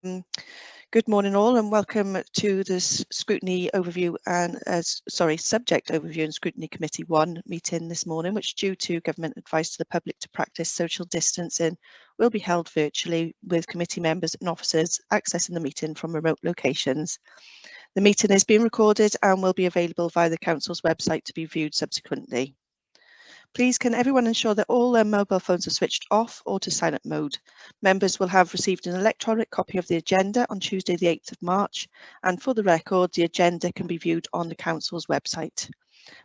Good morning all, and welcome to this Scrutiny overview and subject overview and Scrutiny Committee 1 meeting this morning, which, due to government advice to the public to practice social distancing, will be held virtually with committee members and officers accessing the meeting from remote locations. The meeting is being recorded and will be available via the Council's website to be viewed subsequently. Please can everyone ensure that all their mobile phones are switched off or to silent mode. Members will have received an electronic copy of the agenda on Tuesday the 8th of March, and for the record, the agenda can be viewed on the Council's website.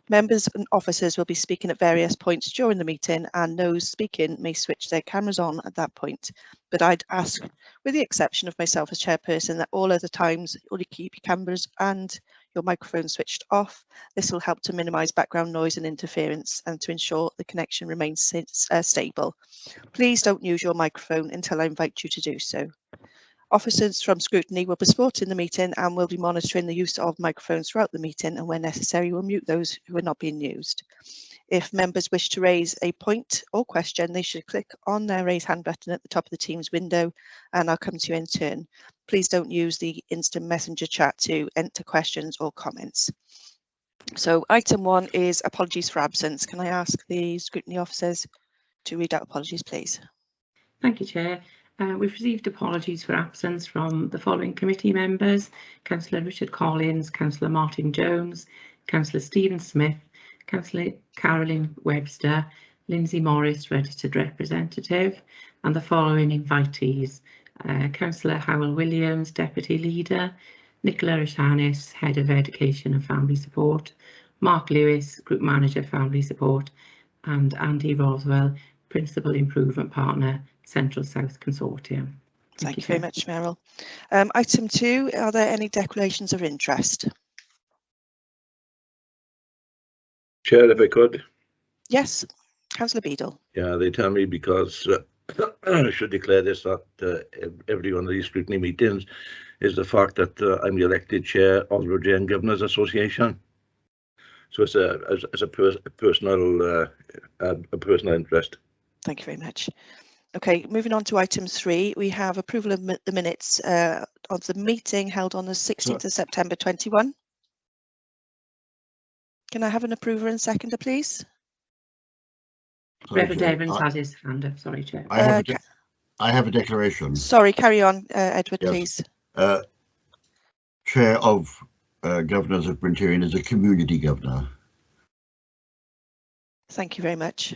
Members and officers will be speaking at various points during the meeting, and those speaking may switch their cameras on at that point. But I'd ask, with the exception of myself as chairperson, that all other times you keep your cameras and your microphone switched off. This will help to minimise background noise and interference and to ensure the connection remains stable. Please don't use your microphone until I invite you to do so. Officers from Scrutiny will be supporting the meeting and will be monitoring the use of microphones throughout the meeting, and where necessary will mute those who are not being used. If members wish to raise a point or question, they should click on their raise hand button at the top of the Teams window, and I'll come to you in turn. Please don't use the instant messenger chat to enter questions or comments. So item 1 is apologies for absence. Can I ask the Scrutiny officers to read out apologies, please? Thank you, Chair. We've received apologies for absence from the following committee members: Councillor Richard Collins, Councillor Martin Jones, Councillor Stephen Smith, Councillor Carolyn Webster, Lindsay Morris, Registered Representative, and the following invitees: Councillor Howell Williams, Deputy Leader, Nicola Ishanis, Head of Education and Family Support, Mark Lewis, Group Manager Family Support, and Andy Roswell, Principal Improvement Partner, Central South Consortium. Thank you very much, Meryl. Item 2, are there any declarations of interest? Chair, if I could. Yes, Councillor Beadle. Yeah, they tell me because I should declare this that every one of these scrutiny meetings is the fact that I'm the elected chair of the Rhododendron Governors Association. So it's a personal interest. Thank you very much. Okay, moving on to item 3, we have approval of the minutes of the meeting held on the 16th of September 21. Can I have an approver and seconder, please? Reverend Evans has his hand up. Sorry, Chair. I have a declaration. Sorry, carry on, Edward, yes. Please. Chair of Governors of Bryn Terrain is a community governor. Thank you very much.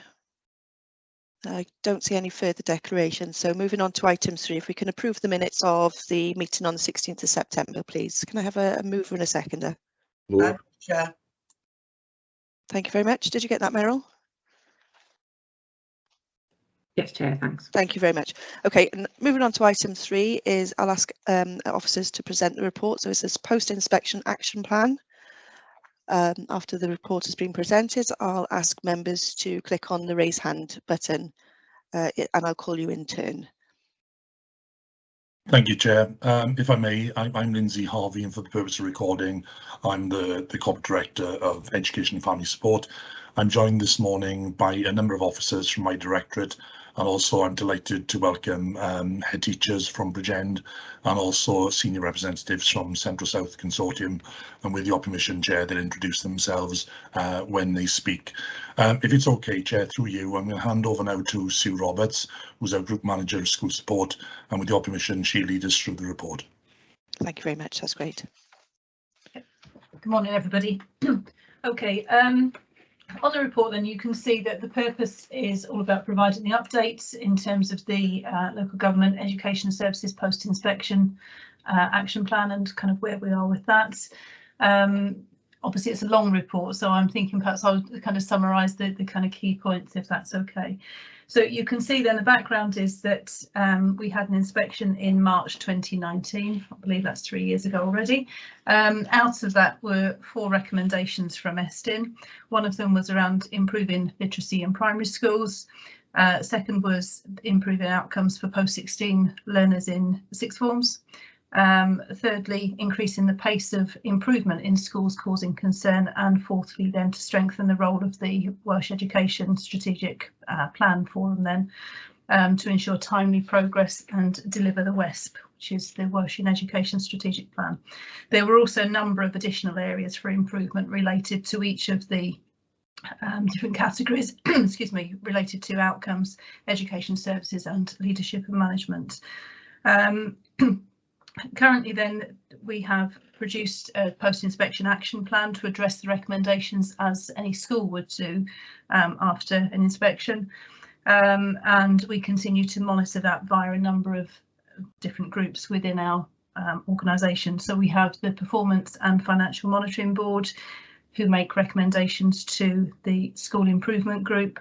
I don't see any further declarations, so moving on to item 3, if we can approve the minutes of the meeting on the 16th of September, please. Can I have a mover and a seconder? Move. Chair. Thank you very much. Did you get that, Meryl? Yes, Chair, thanks. Thank you very much. Okay, and moving on to item 3 is I'll ask officers to present the report. So it's this post-inspection action plan. After the report has been presented, I'll ask members to click on the raise hand button and I'll call you in turn. Thank you, Chair. If I may, I'm Lindsay Harvey, and for the purpose of recording, I'm the Corporate Director of Education and Family Support. I'm joined this morning by a number of officers from my directorate, and also I'm delighted to welcome head teachers from Bridgend and also senior representatives from Central South Consortium, and with your permission, Chair, they'll introduce themselves when they speak. If it's okay, Chair, through you, I'm going to hand over now to Sue Roberts, who's our Group Manager of School Support, and with your permission, she'll lead us through the report. Thank you very much, that's great. Good morning, everybody. Okay. On the report, then, you can see that the purpose is all about providing the updates in terms of the local government education services post-inspection action plan and kind of where we are with that. Obviously, it's a long report, so I'm thinking perhaps I'll kind of summarise the kind of key points, if that's okay. So you can see then the background is that we had an inspection in March 2019. I believe that's 3 years ago already. Out of that were 4 recommendations from ESTIN. One of them was around improving literacy in primary schools. Second was improving outcomes for post-16 learners in sixth forms. Thirdly, increasing the pace of improvement in schools causing concern, and fourthly then to strengthen the role of the Welsh Education Strategic Plan Forum then. to ensure timely progress and deliver the WESP, which is the Welsh in Education Strategic Plan. There were also a number of additional areas for improvement related to each of the different categories, excuse me, related to outcomes, education services and leadership and management. Currently then we have produced a post-inspection action plan to address the recommendations as any school would do after an inspection, and we continue to monitor that via a number of different groups within our organisation. So we have the Performance and Financial Monitoring Board, who make recommendations to the School Improvement Group,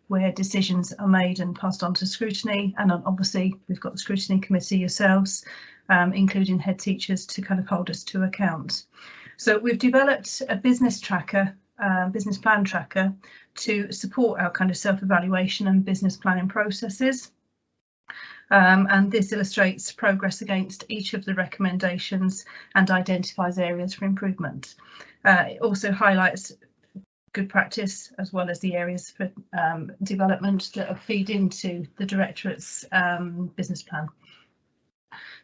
where decisions are made and passed on to Scrutiny, and obviously we've got the Scrutiny Committee yourselves, including head teachers, to kind of hold us to account. So we've developed a business tracker, business plan tracker, to support our kind of self-evaluation and business planning processes. And this illustrates progress against each of the recommendations and identifies areas for improvement. It also highlights good practice as well as the areas for development that feed into the Directorate's business plan.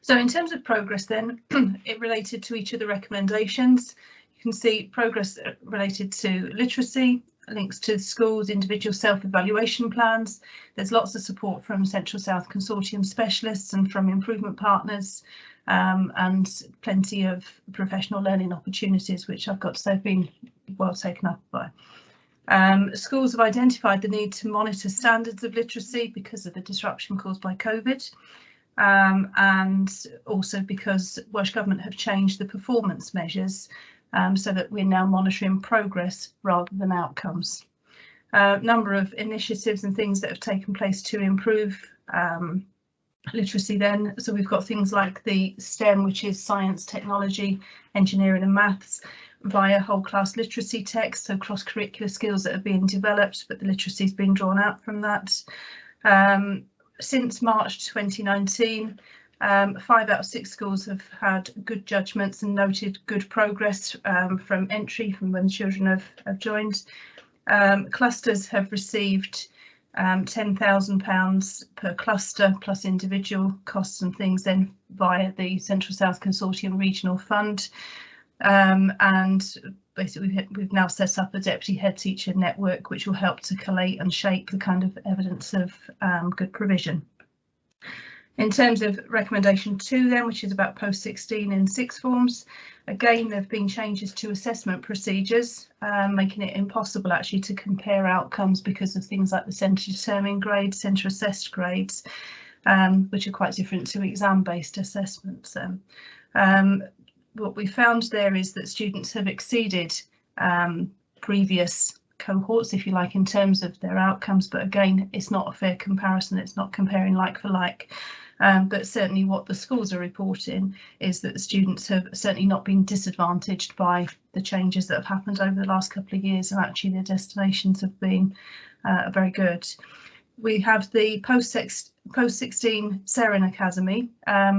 So in terms of progress then, it related to each of the recommendations. You can see progress related to literacy, links to schools' individual self-evaluation plans. There's lots of support from Central South Consortium specialists and from improvement partners, and plenty of professional learning opportunities, which I've got to say have been well taken up by. Schools have identified the need to monitor standards of literacy because of the disruption caused by COVID, and also because Welsh Government have changed the performance measures so that we're now monitoring progress rather than outcomes. Number of initiatives and things that have taken place to improve literacy then. So we've got things like the STEM, which is science, technology, engineering and maths, via whole class literacy text, so cross-curricular skills that are being developed, but the literacy is being drawn out from that. Since March 2019, 5 out of 6 schools have had good judgments and noted good progress from entry, from when children have joined. Clusters have received £10,000 per cluster plus individual costs and things then via the Central South Consortium Regional Fund. And basically we've now set up a deputy head teacher network which will help to collate and shape the kind of evidence of good provision. In terms of recommendation 2 then, which is about post-16 in sixth forms, again there have been changes to assessment procedures, making it impossible actually to compare outcomes because of things like the centre determined grades, centre assessed grades, which are quite different to exam-based assessments. What we found there is that students have exceeded previous cohorts, if you like, in terms of their outcomes, but again it's not a fair comparison, it's not comparing like for like. But certainly what the schools are reporting is that the students have certainly not been disadvantaged by the changes that have happened over the last couple of years, and actually their destinations have been very good. We have the post-16 Seren Academy,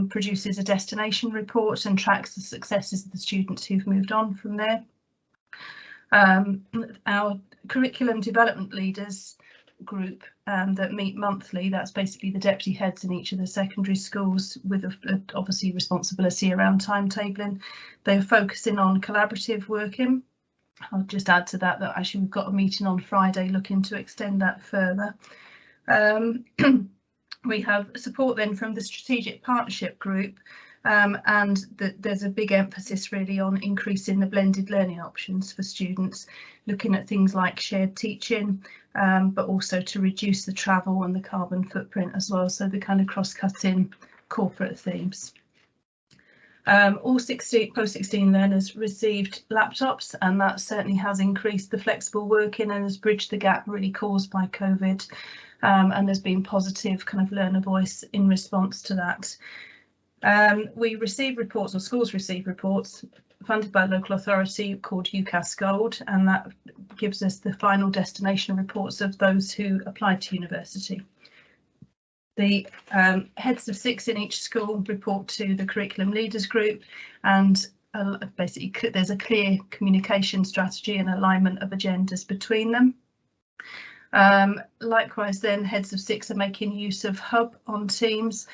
produces a destination report and tracks the successes of the students who've moved on from there. Our curriculum development leaders group that meet monthly, that's basically the deputy heads in each of the secondary schools with obviously responsibility around timetabling. They're focusing on collaborative working. I'll just add to that that actually we've got a meeting on Friday looking to extend that further. We have support then from the Strategic Partnership Group, and there's a big emphasis really on increasing the blended learning options for students, looking at things like shared teaching, but also to reduce the travel and the carbon footprint as well, so the kind of cross-cutting corporate themes. All post-16 learners received laptops, and that certainly has increased the flexible working and has bridged the gap really caused by COVID, and there's been positive kind of learner voice in response to that. We receive reports, or schools receive reports funded by a local authority called UCAS Gold, and that gives us the final destination reports of those who applied to university. The heads of 6 in each school report to the curriculum leaders group, and basically there's a clear communication strategy and alignment of agendas between them. Likewise, then heads of six are making use of Hub on Teams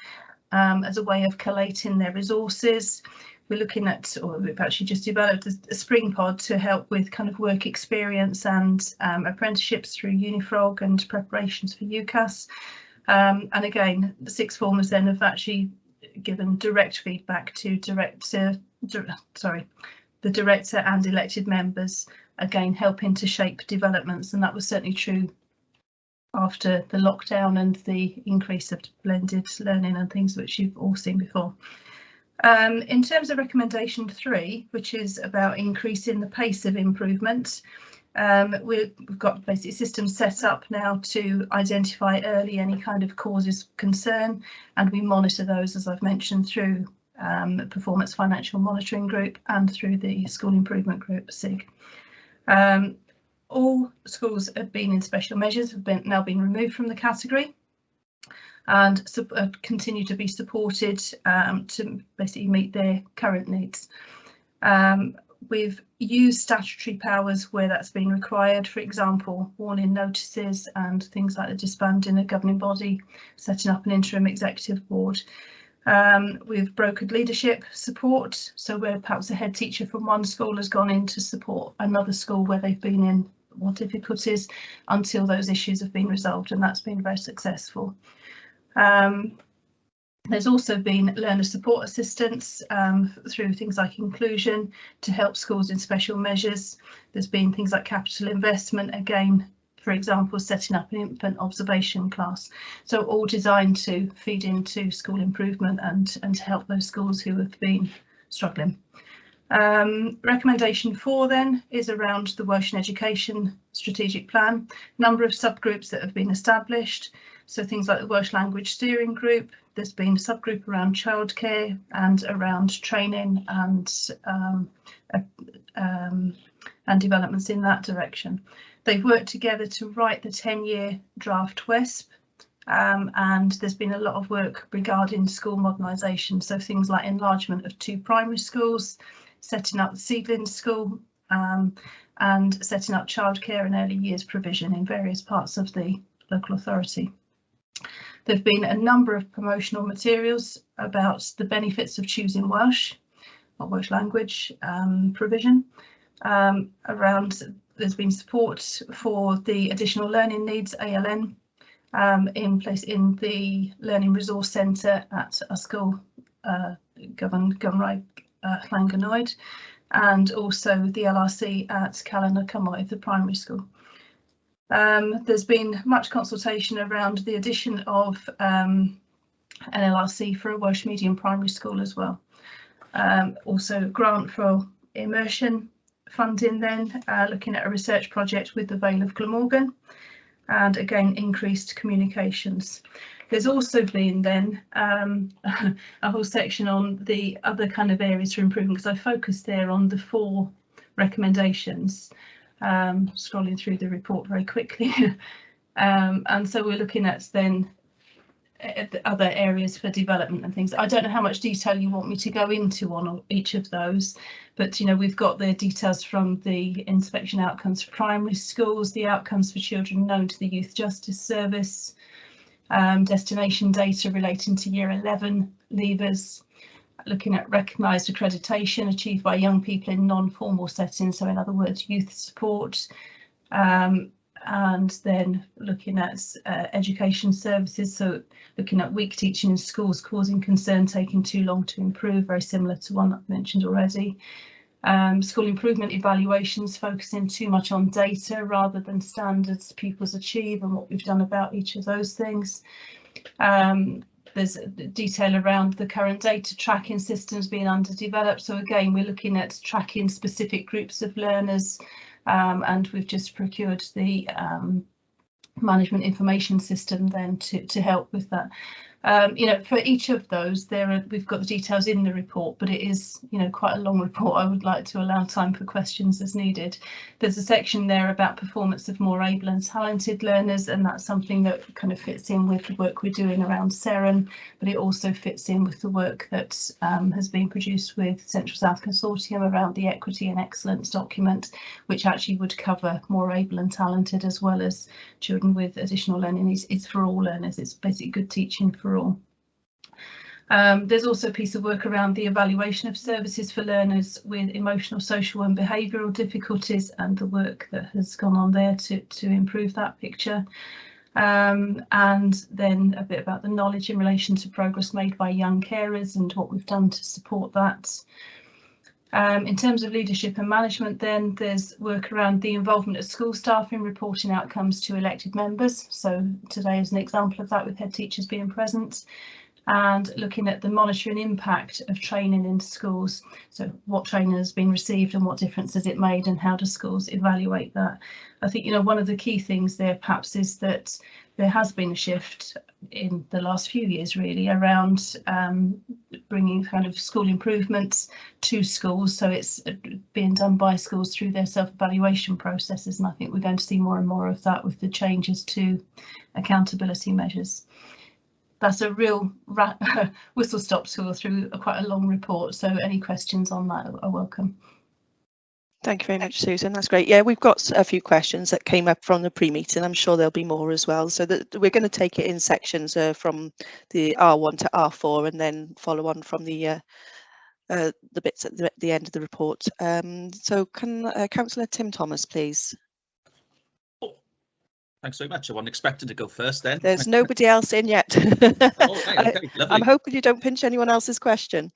as a way of collating their resources. We're looking at, or we've actually just developed a Spring Pod to help with kind of work experience and apprenticeships through Unifrog and preparations for UCAS. And again, the sixth formers then have actually given direct feedback to the director and elected members, again helping to shape developments, and that was certainly true after the lockdown and the increase of blended learning and things which you've all seen before. In terms of recommendation 3, which is about increasing the pace of improvement, we've got basically systems set up now to identify early any kind of causes of concern, and we monitor those, as I've mentioned, through Performance Financial Monitoring Group and through the School Improvement Group, SIG. All schools have been in special measures have now been removed from the category and continue to be supported to basically meet their current needs. We've used statutory powers where that's been required, for example, warning notices and things like the disbanding a governing body, setting up an interim executive board. We've brokered leadership support, so where perhaps a head teacher from one school has gone in to support another school where they've been in more difficulties until those issues have been resolved, and that's been very successful. There's also been learner support assistance through things like inclusion to help schools in special measures. There's been things like capital investment, again, for example, setting up an infant observation class. So all designed to feed into school improvement and to help those schools who have been struggling. Recommendation 4 then is around the Welsh Education Strategic Plan. Number of subgroups that have been established. So things like the Welsh Language Steering Group. There's been a subgroup around childcare and around training and developments in that direction. They've worked together to write the 10-year draft WESP, and there's been a lot of work regarding school modernisation, so things like enlargement of 2 primary schools, setting up the seedling school, and setting up childcare and early years provision in various parts of the local authority. There have been a number of promotional materials about the benefits of choosing Welsh or Welsh language provision. There's been support for the additional learning needs, ALN, in place in the Learning Resource Centre at our school, Gymraeg Llanganoed, and also the LRC at Calan y Cymoedd, the primary school. There's been much consultation around the addition of an LRC for a Welsh medium primary school as well. Also grant for immersion funding then, looking at a research project with the Vale of Glamorgan, and again increased communications. There's also been then a whole section on the other kind of areas for improvement, because I focused there on the 4 recommendations, scrolling through the report very quickly. And so we're looking at then the other areas for development and things. I don't know how much detail you want me to go into on each of those, but you know, we've got the details from the inspection outcomes for primary schools, the outcomes for children known to the Youth Justice Service, destination data relating to Year 11 leavers, looking at recognised accreditation achieved by young people in non-formal settings, so in other words, youth support, and then looking at education services, so looking at weak teaching in schools causing concern, taking too long to improve, very similar to one that I mentioned already. School improvement evaluations focusing too much on data rather than standards pupils achieve and what we've done about each of those things. There's detail around the current data tracking systems being underdeveloped, so again we're looking at tracking specific groups of learners, and we've just procured the management information system then to help with that. You know, for each of those, we've got the details in the report, but it is, you know, quite a long report. I would like to allow time for questions as needed. There's a section there about performance of more able and talented learners, and that's something that kind of fits in with the work we're doing around SEREN, but it also fits in with the work that has been produced with Central South Consortium around the Equity and Excellence document, which actually would cover more able and talented as well as children with additional learning needs. It's for all learners. It's basically good teaching for all. There's also a piece of work around the evaluation of services for learners with emotional, social and behavioural difficulties and the work that has gone on there to improve that picture. And then a bit about the knowledge in relation to progress made by young carers and what we've done to support that. In terms of leadership and management, then there's work around the involvement of school staff in reporting outcomes to elected members. So today is an example of that, with head teachers being present, and looking at the monitoring impact of training in schools. So what training has been received and what difference has it made, and how do schools evaluate that? I think, you know, one of the key things there perhaps is that there has been a shift in the last few years really around bringing kind of school improvements to schools. So it's being done by schools through their self-evaluation processes, and I think we're going to see more and more of that with the changes to accountability measures. That's a real whistle-stop tour through quite a long report, so any questions on that are welcome. Thank you very much, Susan. That's great. Yeah, we've got a few questions that came up from the pre-meeting. I'm sure there'll be more as well. So that we're going to take it in sections from the R1 to R4 and then follow on from the bits at the end of the report. So can Councillor Tim Thomas, please? Thanks very much. I wasn't expecting to go first then. There's nobody else in yet. Oh, right, okay, I'm hoping you don't pinch anyone else's question.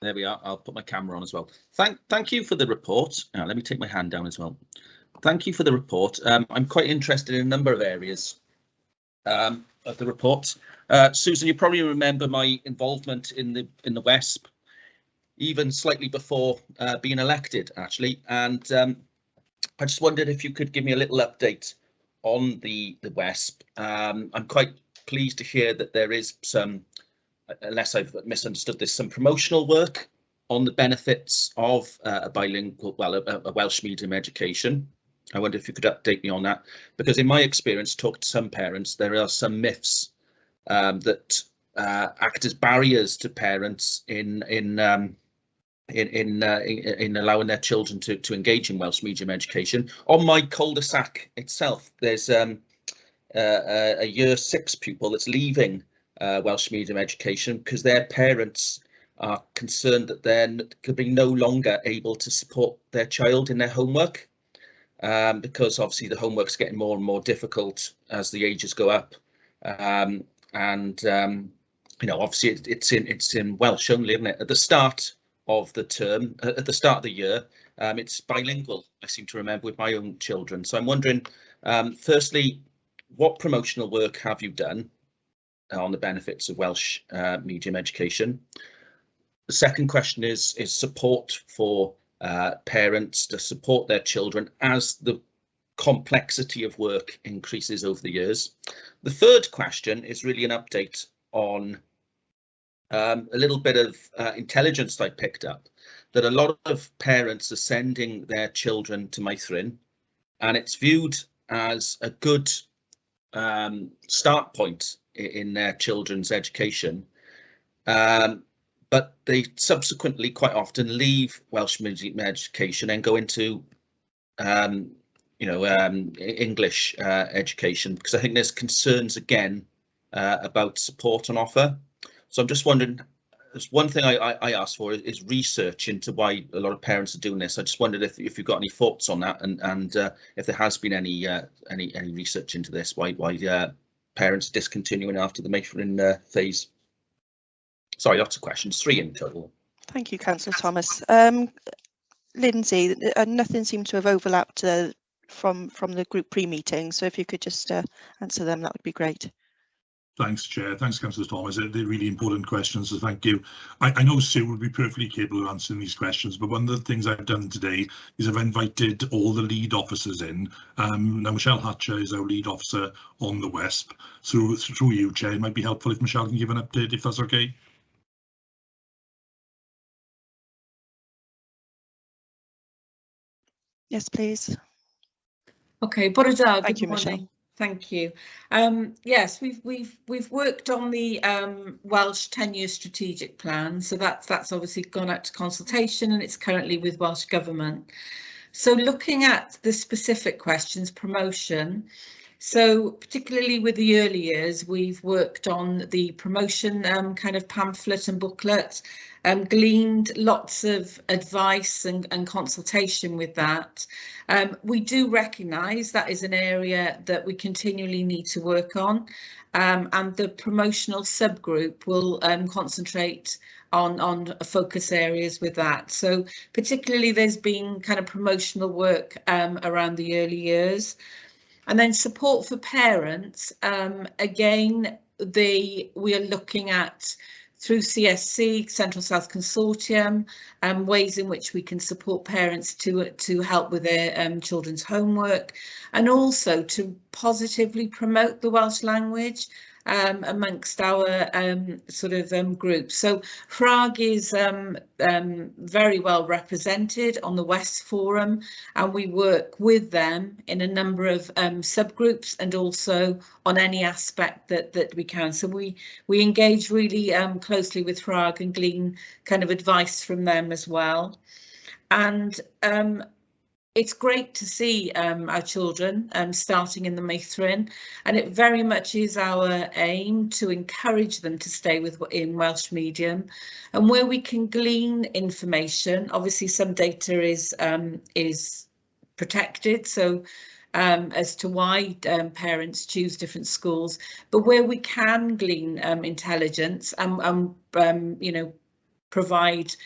There we are. I'll put my camera on as well. Thank you for the report. Let me take my hand down as well. Thank you for the report. I'm quite interested in a number of areas of the report. Susan, you probably remember my involvement in the WESP, even slightly before being elected, actually. And I just wondered if you could give me a little update on the WESP. I'm quite pleased to hear that there is some, unless I've misunderstood this, some promotional work on the benefits of a bilingual, well, a Welsh medium education. I wonder if you could update me on that, because in my experience, talking to some parents, there are some myths that act as barriers to parents in allowing their children to engage in Welsh medium education. On my cul-de-sac itself, there's a year 6 pupil that's leaving Welsh medium education because their parents are concerned that they're could be no longer able to support their child in their homework, because obviously the homework's getting more and more difficult as the ages go up, you know, obviously it's in Welsh only, isn't it? At the start of the term, at the start of the year, it's bilingual, I seem to remember, with my own children. So I'm wondering, firstly, what promotional work have you done on the benefits of Welsh medium education? The second question is support for parents to support their children as the complexity of work increases over the years. The third question is really an update on a little bit of intelligence I picked up, that a lot of parents are sending their children to Meithrin, and it's viewed as a good start point in their children's education, but they subsequently quite often leave Welsh medium education and go into English education, because I think there's concerns again about support on offer. So I'm just wondering, there's one thing I asked for is research into why a lot of parents are doing this. I just wondered if you've got any thoughts on that, and if there has been any research into this, why parents discontinuing after the Meithrin phase. Sorry, lots of questions, 3 in total. Thank you, Councillor Thomas. Lindsay, nothing seemed to have overlapped from the group pre-meeting, so if you could just answer them, that would be great. Thanks, Chair. Thanks, Councillor Thomas. They're really important questions, so thank you. I know Sue will be perfectly capable of answering these questions, but one of the things I've done today is I've invited all the lead officers in. Now, Michelle Hatcher is our lead officer on the WESP. So through you, Chair, it might be helpful if Michelle can give an update, if that's okay. Yes, please. Okay, bore da. Thank you, Michelle. Thank you. Yes, we've worked on the Welsh 10-year strategic plan, so that's obviously gone out to consultation and it's currently with Welsh Government. So looking at the specific questions, promotion. So particularly with the early years, we've worked on the promotion kind of pamphlet and booklet, gleaned lots of advice and consultation with that. We do recognise that is an area that we continually need to work on, and the promotional subgroup will concentrate on focus areas with that. So particularly there's been kind of promotional work around the early years. And then support for parents, again, we are looking at through CSC, Central South Consortium, ways in which we can support parents to help with their children's homework, and also to positively promote the Welsh language amongst our sort of group. So Frag is very well represented on the West Forum, and we work with them in a number of subgroups and also on any aspect that we can. So we engage really closely with Frag and glean kind of advice from them as well. And it's great to see our children starting in the Meithrin, and it very much is our aim to encourage them to stay in Welsh medium, and where we can glean information. Obviously some data is protected, so as to why parents choose different schools, but where we can glean intelligence and you know, provide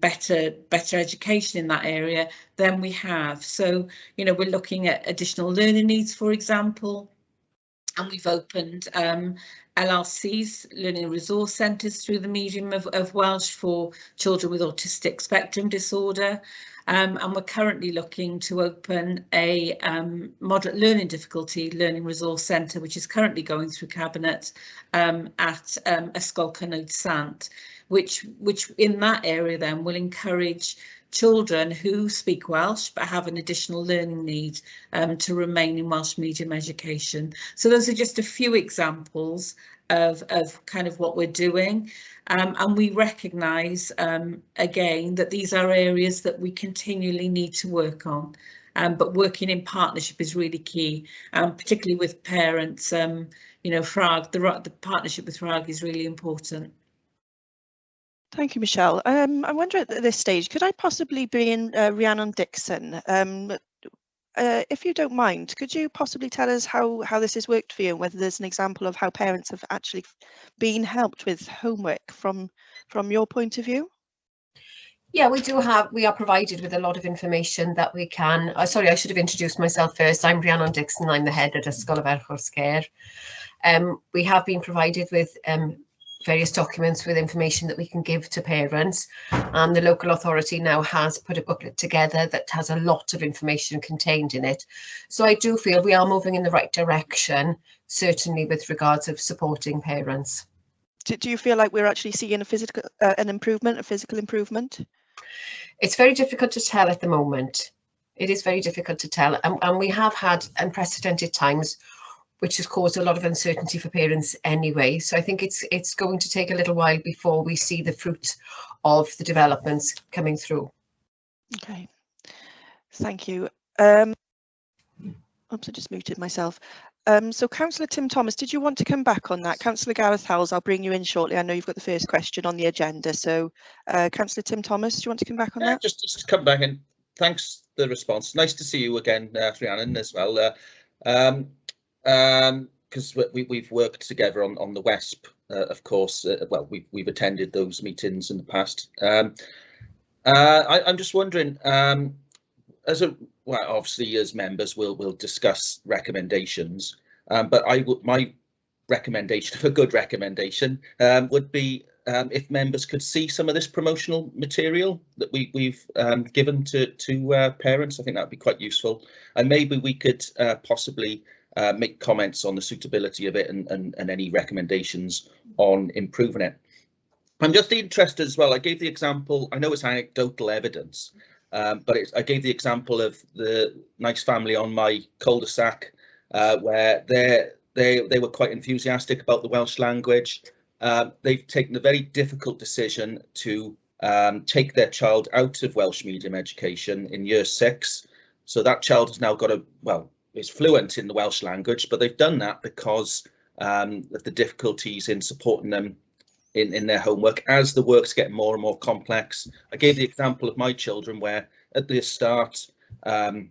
better education in that area, then we have. So, you know, we're looking at additional learning needs, for example, and we've opened LRCs, learning resource centres, through the medium of Welsh for children with autistic spectrum disorder. And we're currently looking to open a moderate learning difficulty learning resource centre, which is currently going through Cabinet at Ysgol Cynwyd Sant, which in that area then will encourage children who speak Welsh but have an additional learning need to remain in Welsh medium education. So those are just a few examples of kind of what we're doing, and we recognise again that these are areas that we continually need to work on, but working in partnership is really key, particularly with parents. You know, Frag, the partnership with Frag is really important. Thank you, Michelle. I wonder at this stage, could I possibly bring in Rhiannon Dixon? If you don't mind, could you possibly tell us how this has worked for you, and whether there's an example of how parents have actually been helped with homework from your point of view? Yeah, we are provided with a lot of information that we can. Sorry, I should have introduced myself first. I'm Rhiannon Dixon. I'm the head at Ysgol y Ferch wrth Ger. We have been provided with various documents with information that we can give to parents, and the local authority now has put a booklet together that has a lot of information contained in it. So I do feel we are moving in the right direction, certainly with regards of supporting parents. Do you feel like we're actually seeing a physical improvement? It's very difficult to tell at the moment. It is very difficult to tell, and we have had unprecedented times, which has caused a lot of uncertainty for parents anyway. So I think it's going to take a little while before we see the fruit of the developments coming through. Okay, thank you. Oops, I just muted myself. So Councillor Tim Thomas, did you want to come back on that? Councillor Gareth Howells, I'll bring you in shortly. I know you've got the first question on the agenda. So Councillor Tim Thomas, do you want to come back on that? Just come back and thanks for the response. Nice to see you again, Rhiannon, as well. Because we've worked together on the WESP, of course. Well, we've attended those meetings in the past. I'm just wondering, obviously as members we'll discuss recommendations, but my recommendation, of a good recommendation, would be if members could see some of this promotional material that we've given to parents. I think that would be quite useful, and maybe we could possibly make comments on the suitability of it and any recommendations on improving it. I'm just interested as well. I gave the example, I know it's anecdotal evidence, but I gave the example of the nice family on my cul-de-sac where they were quite enthusiastic about the Welsh language. They've taken a very difficult decision to take their child out of Welsh medium education in year 6. So that child has now got is fluent in the Welsh language, but they've done that because of the difficulties in supporting them in their homework as the works get more and more complex. I gave the example of my children where at the start the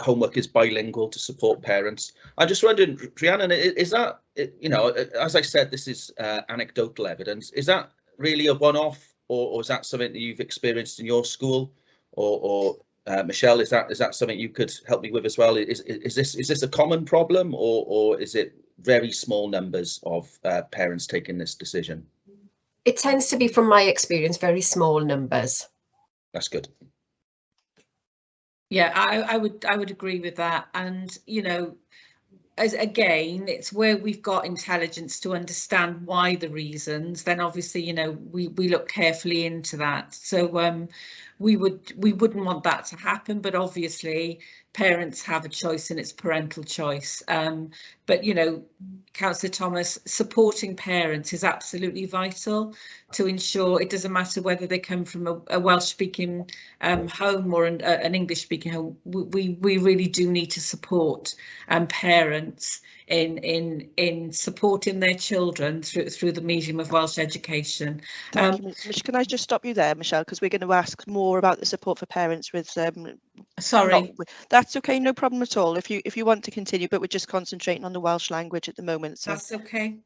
homework is bilingual to support parents. I'm just wondering, Rhiannon, is that, you know, as I said, this is anecdotal evidence. Is that really a one-off, or is that something that you've experienced in your school, or Michelle, is that something you could help me with as well? Is this a common problem, or is it very small numbers of parents taking this decision? It tends to be, from my experience, very small numbers. That's good. Yeah, I would agree with that. And, you know, again, it's where we've got intelligence to understand why the reasons, then obviously, you know, we look carefully into that. So we wouldn't want that to happen, but obviously parents have a choice and it's parental choice. But, you know, Councillor Thomas, supporting parents is absolutely vital to ensure it doesn't matter whether they come from a Welsh speaking home or an English speaking home. We really do need to support parents in supporting their children through the medium of Welsh education. Thank you. Can I just stop you there, Michelle, because we're going to ask more about the support for parents with sorry, that's okay, no problem at all if you want to continue, but we're just concentrating on the Welsh language at the moment. So that's okay,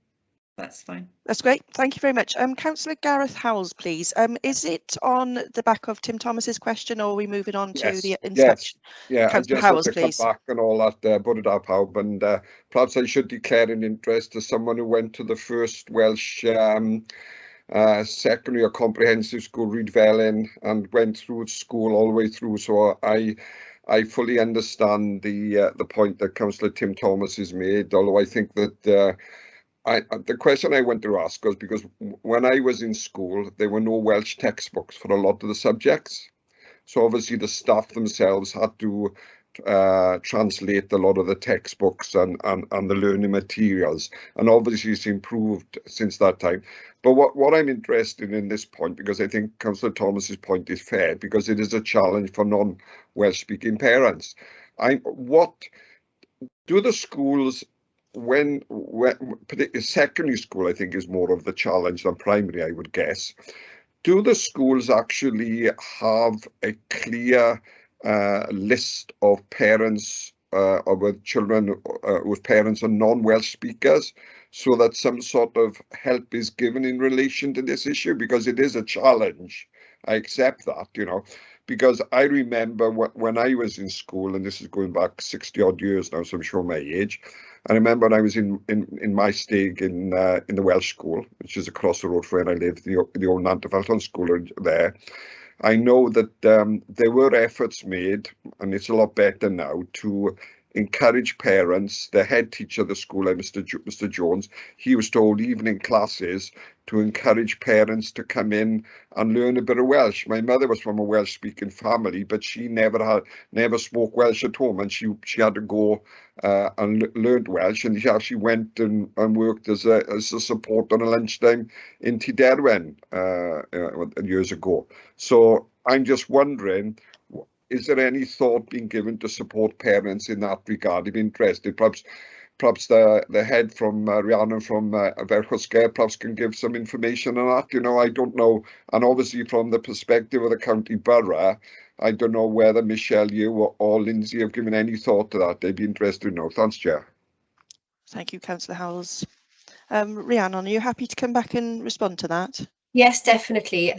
that's fine. That's great, thank you very much. Councillor Gareth Howells, please. Is it on the back of Tim Thomas's question, or are we moving on to the inspection? Yeah, Councillor I Howells, just please. come back and all that, but it pawb, and perhaps I should declare an interest as someone who went to the first Welsh secondary or comprehensive school, Reed Felin, and went through school all the way through. So I fully understand the point that Councillor Tim Thomas has made, although I think that the question I want to ask was because when I was in school, there were no Welsh textbooks for a lot of the subjects. So obviously the staff themselves had to translate a lot of the textbooks and the learning materials, and obviously it's improved since that time. But what I'm interested in this point, because I think Councillor Thomas's point is fair, because it is a challenge for non-Welsh speaking parents. What do the schools, when particularly secondary school, I think is more of the challenge than primary, I would guess. Do the schools actually have a clear list of parents or with children whose parents are non-Welsh speakers, so that some sort of help is given in relation to this issue? Because it is a challenge. I accept that, you know, because I remember when I was in school, and this is going back 60 odd years now, so I'm sure my age. I remember when I was in my stag in the Welsh school, which is across the road from where I lived, the old Nantafelton school there. I know that there were efforts made, and it's a lot better now, to encourage parents. The head teacher of the school, Mr. Jones, he was told even in classes to encourage parents to come in and learn a bit of Welsh. My mother was from a Welsh speaking family, but she never spoke Welsh at home, and she had to go and learned Welsh, and she actually went and worked as a support on a lunchtime in Tyderwen years ago. So I'm just wondering, is there any thought being given to support parents in that regard? If interested, perhaps the head from Rhiannon from Verchosger perhaps can give some information on that. You know, I don't know. And obviously from the perspective of the county borough, I don't know whether Michelle, you or Lindsay have given any thought to that. They'd be interested to know. Thanks, Chair. Thank you, Councillor Howells. Rhiannon, are you happy to come back and respond to that? Yes, definitely.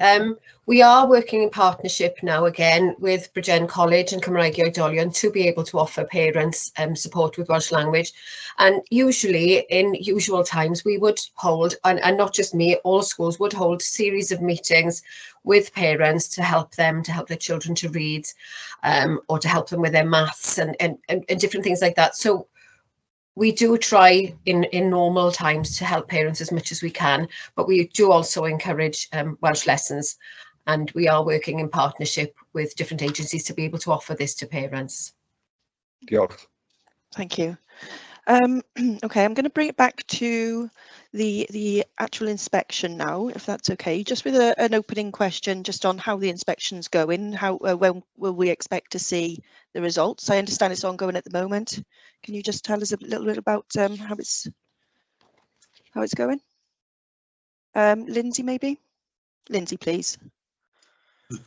We are working in partnership now again with Bridgen College and Cymraeg Oedolion to be able to offer parents support with Welsh language. And usually in usual times we would hold, and not just me, all schools would hold a series of meetings with parents to help their children to read, or to help them with their maths and different things like that. So we do try in normal times to help parents as much as we can, but we do also encourage Welsh lessons, and we are working in partnership with different agencies to be able to offer this to parents. Diolch. Thank you. Okay, I'm going to bring it back to the actual inspection now, if that's okay, just with an opening question just on how the inspection's going. When will we expect to see the results? I understand it's ongoing at the moment. Can you just tell us a little bit about how it's going? Lindsay, maybe? Lindsay, please.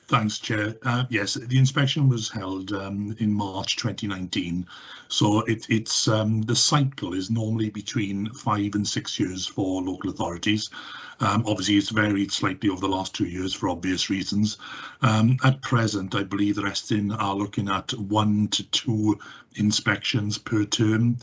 Thanks, Chair. Yes, the inspection was held in March 2019. So it's the cycle is normally between 5 and 6 years for local authorities. Obviously, it's varied slightly over the last 2 years for obvious reasons. At present, I believe the Estyn are looking at 1 to 2 inspections per term.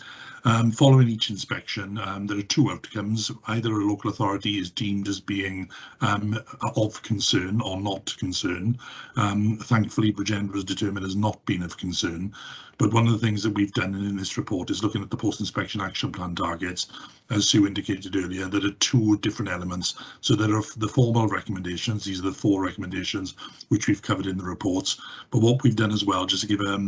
Following each inspection, there are 2 outcomes. Either a local authority is deemed as being of concern or not concern. Thankfully, Bridgen was determined as not being of concern. But one of the things that we've done in this report is looking at the post-inspection action plan targets. As Sue indicated earlier, there are 2 different elements. So there are the formal recommendations. These are the 4 recommendations which we've covered in the reports. But what we've done as well, just to give a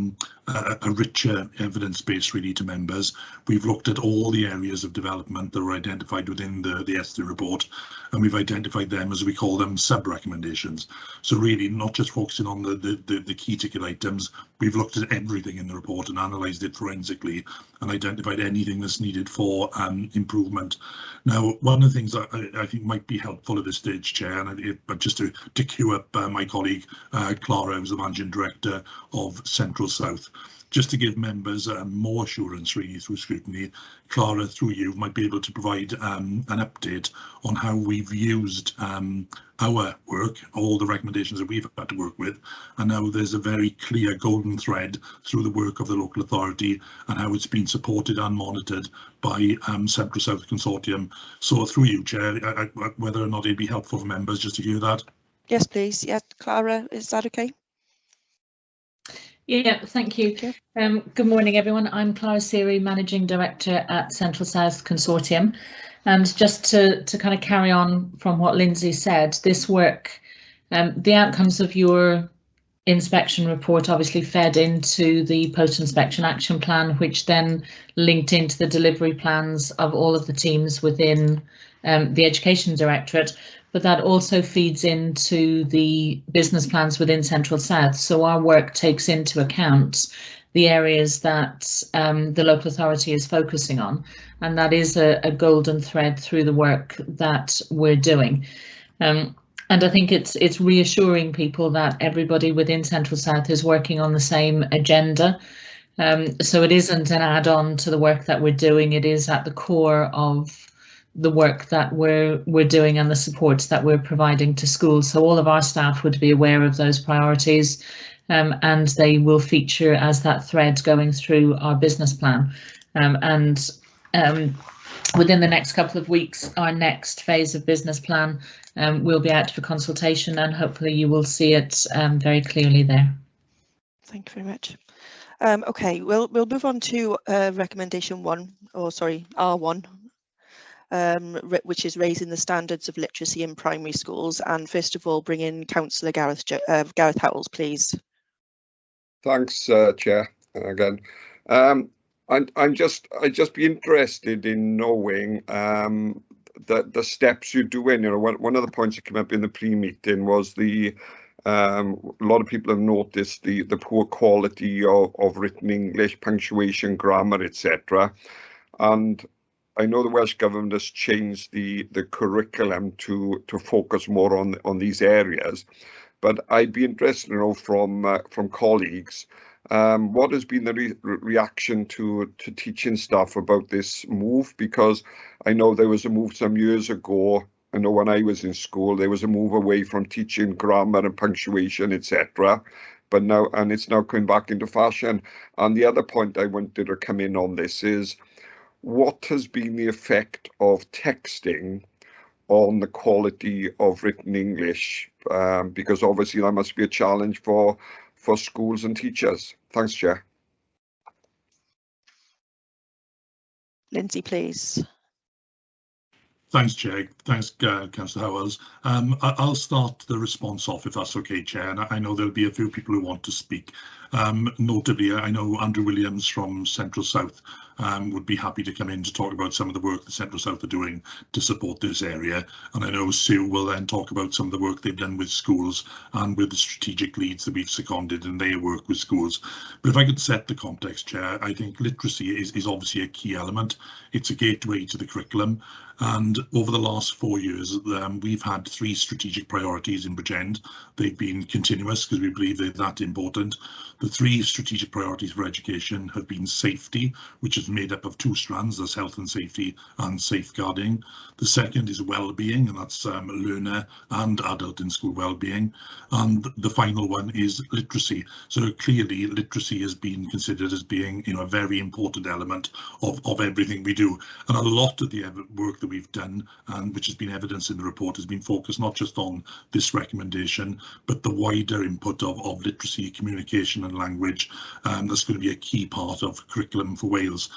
richer evidence base really to members, we've looked at all the areas of development that were identified within the Estyn report, and we've identified them, as we call them, sub-recommendations. So really not just focusing on the key ticket items, we've looked at everything in the report and analysed it forensically and identified anything that's needed for improvement. Now, one of the things that I think might be helpful at this stage, Chair, but just to queue up my colleague Clara, who's the Managing Director of Central South, just to give members more assurance really through scrutiny, Clara, through you, might be able to provide an update on how we've used our work, all the recommendations that we've had to work with, and now there's a very clear golden thread through the work of the local authority and how it's been supported and monitored by Central South Consortium. So through you, Chair, whether or not it'd be helpful for members just to hear that. Yes, please. Yeah, Clara, is that okay? Yeah, thank you. Good morning, everyone. I'm Clara Seary, Managing Director at Central South Consortium. And just to kind of carry on from what Lindsay said, this work, the outcomes of your inspection report obviously fed into the post-inspection action plan, which then linked into the delivery plans of all of the teams within the Education Directorate. But that also feeds into the business plans within Central South. So our work takes into account the areas that the local authority is focusing on, and that is a golden thread through the work that we're doing. And I think it's reassuring people that everybody within Central South is working on the same agenda. So it isn't an add-on to the work that we're doing, it is at the core of the work that we're doing and the supports that we're providing to schools. So all of our staff would be aware of those priorities, and they will feature as that thread going through our business plan. Within the next couple of weeks, our next phase of business plan will be out for consultation, and hopefully you will see it very clearly there. Thank you very much. Okay, we'll move on to recommendation 1, or sorry, R1. Which is raising the standards of literacy in primary schools, and first of all bring in Councillor Gareth Howells, please. Thanks, Chair. Again, I'd just be interested in knowing the steps you're doing. You know, one of the points that came up in the pre-meeting was a lot of people have noticed the poor quality of written English, punctuation, grammar, etc. And I know the Welsh Government has changed the curriculum to focus more on these areas, but I'd be interested to know from colleagues what has been the reaction to teaching staff about this move, because I know there was a move some years ago I know when I was in school, there was a move away from teaching grammar and punctuation, etc. But now, and it's now coming back into fashion. And the other point I wanted to come in on this is, what has been the effect of texting on the quality of written English? Because obviously that must be a challenge for schools and teachers. Thanks, Chair. Lindsay, please. Thanks, Chair. Thanks, Councillor Howells. I'll start the response off if that's okay, Chair. And I know there'll be a few people who want to speak. Notably, I know Andrew Williams from Central South would be happy to come in to talk about some of the work that Central South are doing to support this area. And I know Sue will then talk about some of the work they've done with schools and with the strategic leads that we've seconded in their work with schools. But if I could set the context, Chair, I think literacy is obviously a key element. It's a gateway to the curriculum. And over the last 4 years, we've had 3 strategic priorities in Bridgend. They've been continuous because we believe they're that important. The 3 strategic priorities for education have been safety, which is made up of 2 strands, that's health and safety and safeguarding. The second is well-being, and that's learner and adult in school well-being. And the final one is literacy. So clearly literacy has been considered as being, a very important element of everything we do. And a lot of the work that we've done, and which has been evidenced in the report, has been focused not just on this recommendation, but the wider input of literacy, communication and language. That's going to be a key part of curriculum for Wales.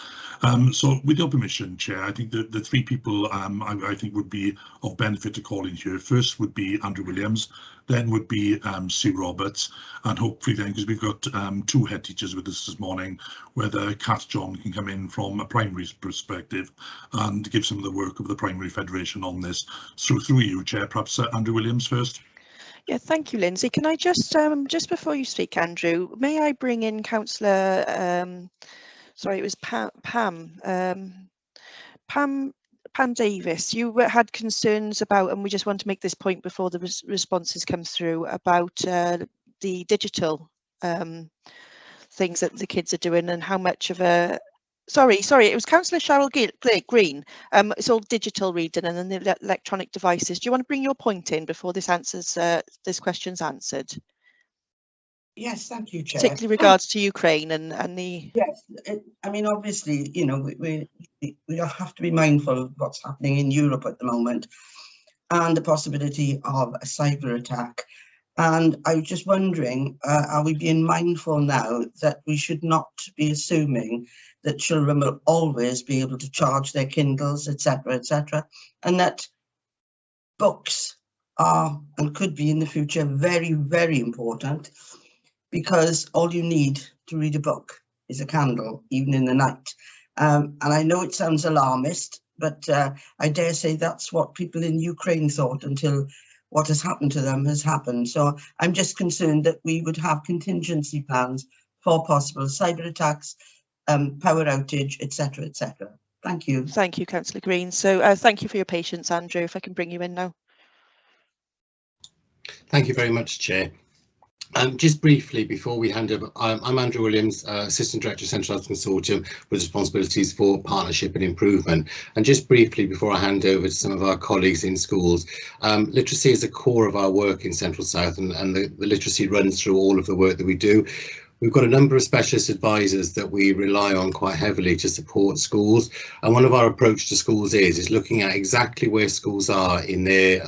So with your permission, Chair, I think the 3 people I think would be of benefit to call in here. First would be Andrew Williams, then would be Sue Roberts, and hopefully then, because we've got 2 head teachers with us this morning, whether Kat John can come in from a primary perspective and give some of the work of the Primary Federation on this. So through you, Chair, perhaps Andrew Williams first. Yeah, thank you, Lindsay. Can I just before you speak, Andrew, may I bring in Councillor, sorry, it was Pam Davis. You had concerns about, and we just want to make this point before the responses come through, about the digital things that the kids are doing and how much of a Sorry, it was Councillor Cheryl Green. It's all digital reading and then the electronic devices. Do you want to bring your point in before this question's answered? Yes, thank you, Chair. Particularly regards to Ukraine and the... Yes, I mean, obviously, we have to be mindful of what's happening in Europe at the moment and the possibility of a cyber attack. And I was just wondering, are we being mindful now that we should not be assuming that children will always be able to charge their Kindles, etc., and that books are and could be in the future very, very important, because all you need to read a book is a candle, even in the night. And I know it sounds alarmist, but I dare say that's what people in Ukraine thought until what has happened to them has happened. So I'm just concerned that we would have contingency plans for possible cyber attacks, power outage, etc., etc. Thank you. Thank you, Councillor Green. So thank you for your patience, Andrew, if I can bring you in now. Thank you very much, Chair. Just briefly, before we hand over, I'm Andrew Williams, Assistant Director of Central South Consortium with responsibilities for partnership and improvement. And just briefly, before I hand over to some of our colleagues in schools, literacy is a core of our work in Central South, and the literacy runs through all of the work that we do. We've got a number of specialist advisors that we rely on quite heavily to support schools. And one of our approach to schools is looking at exactly where schools are in their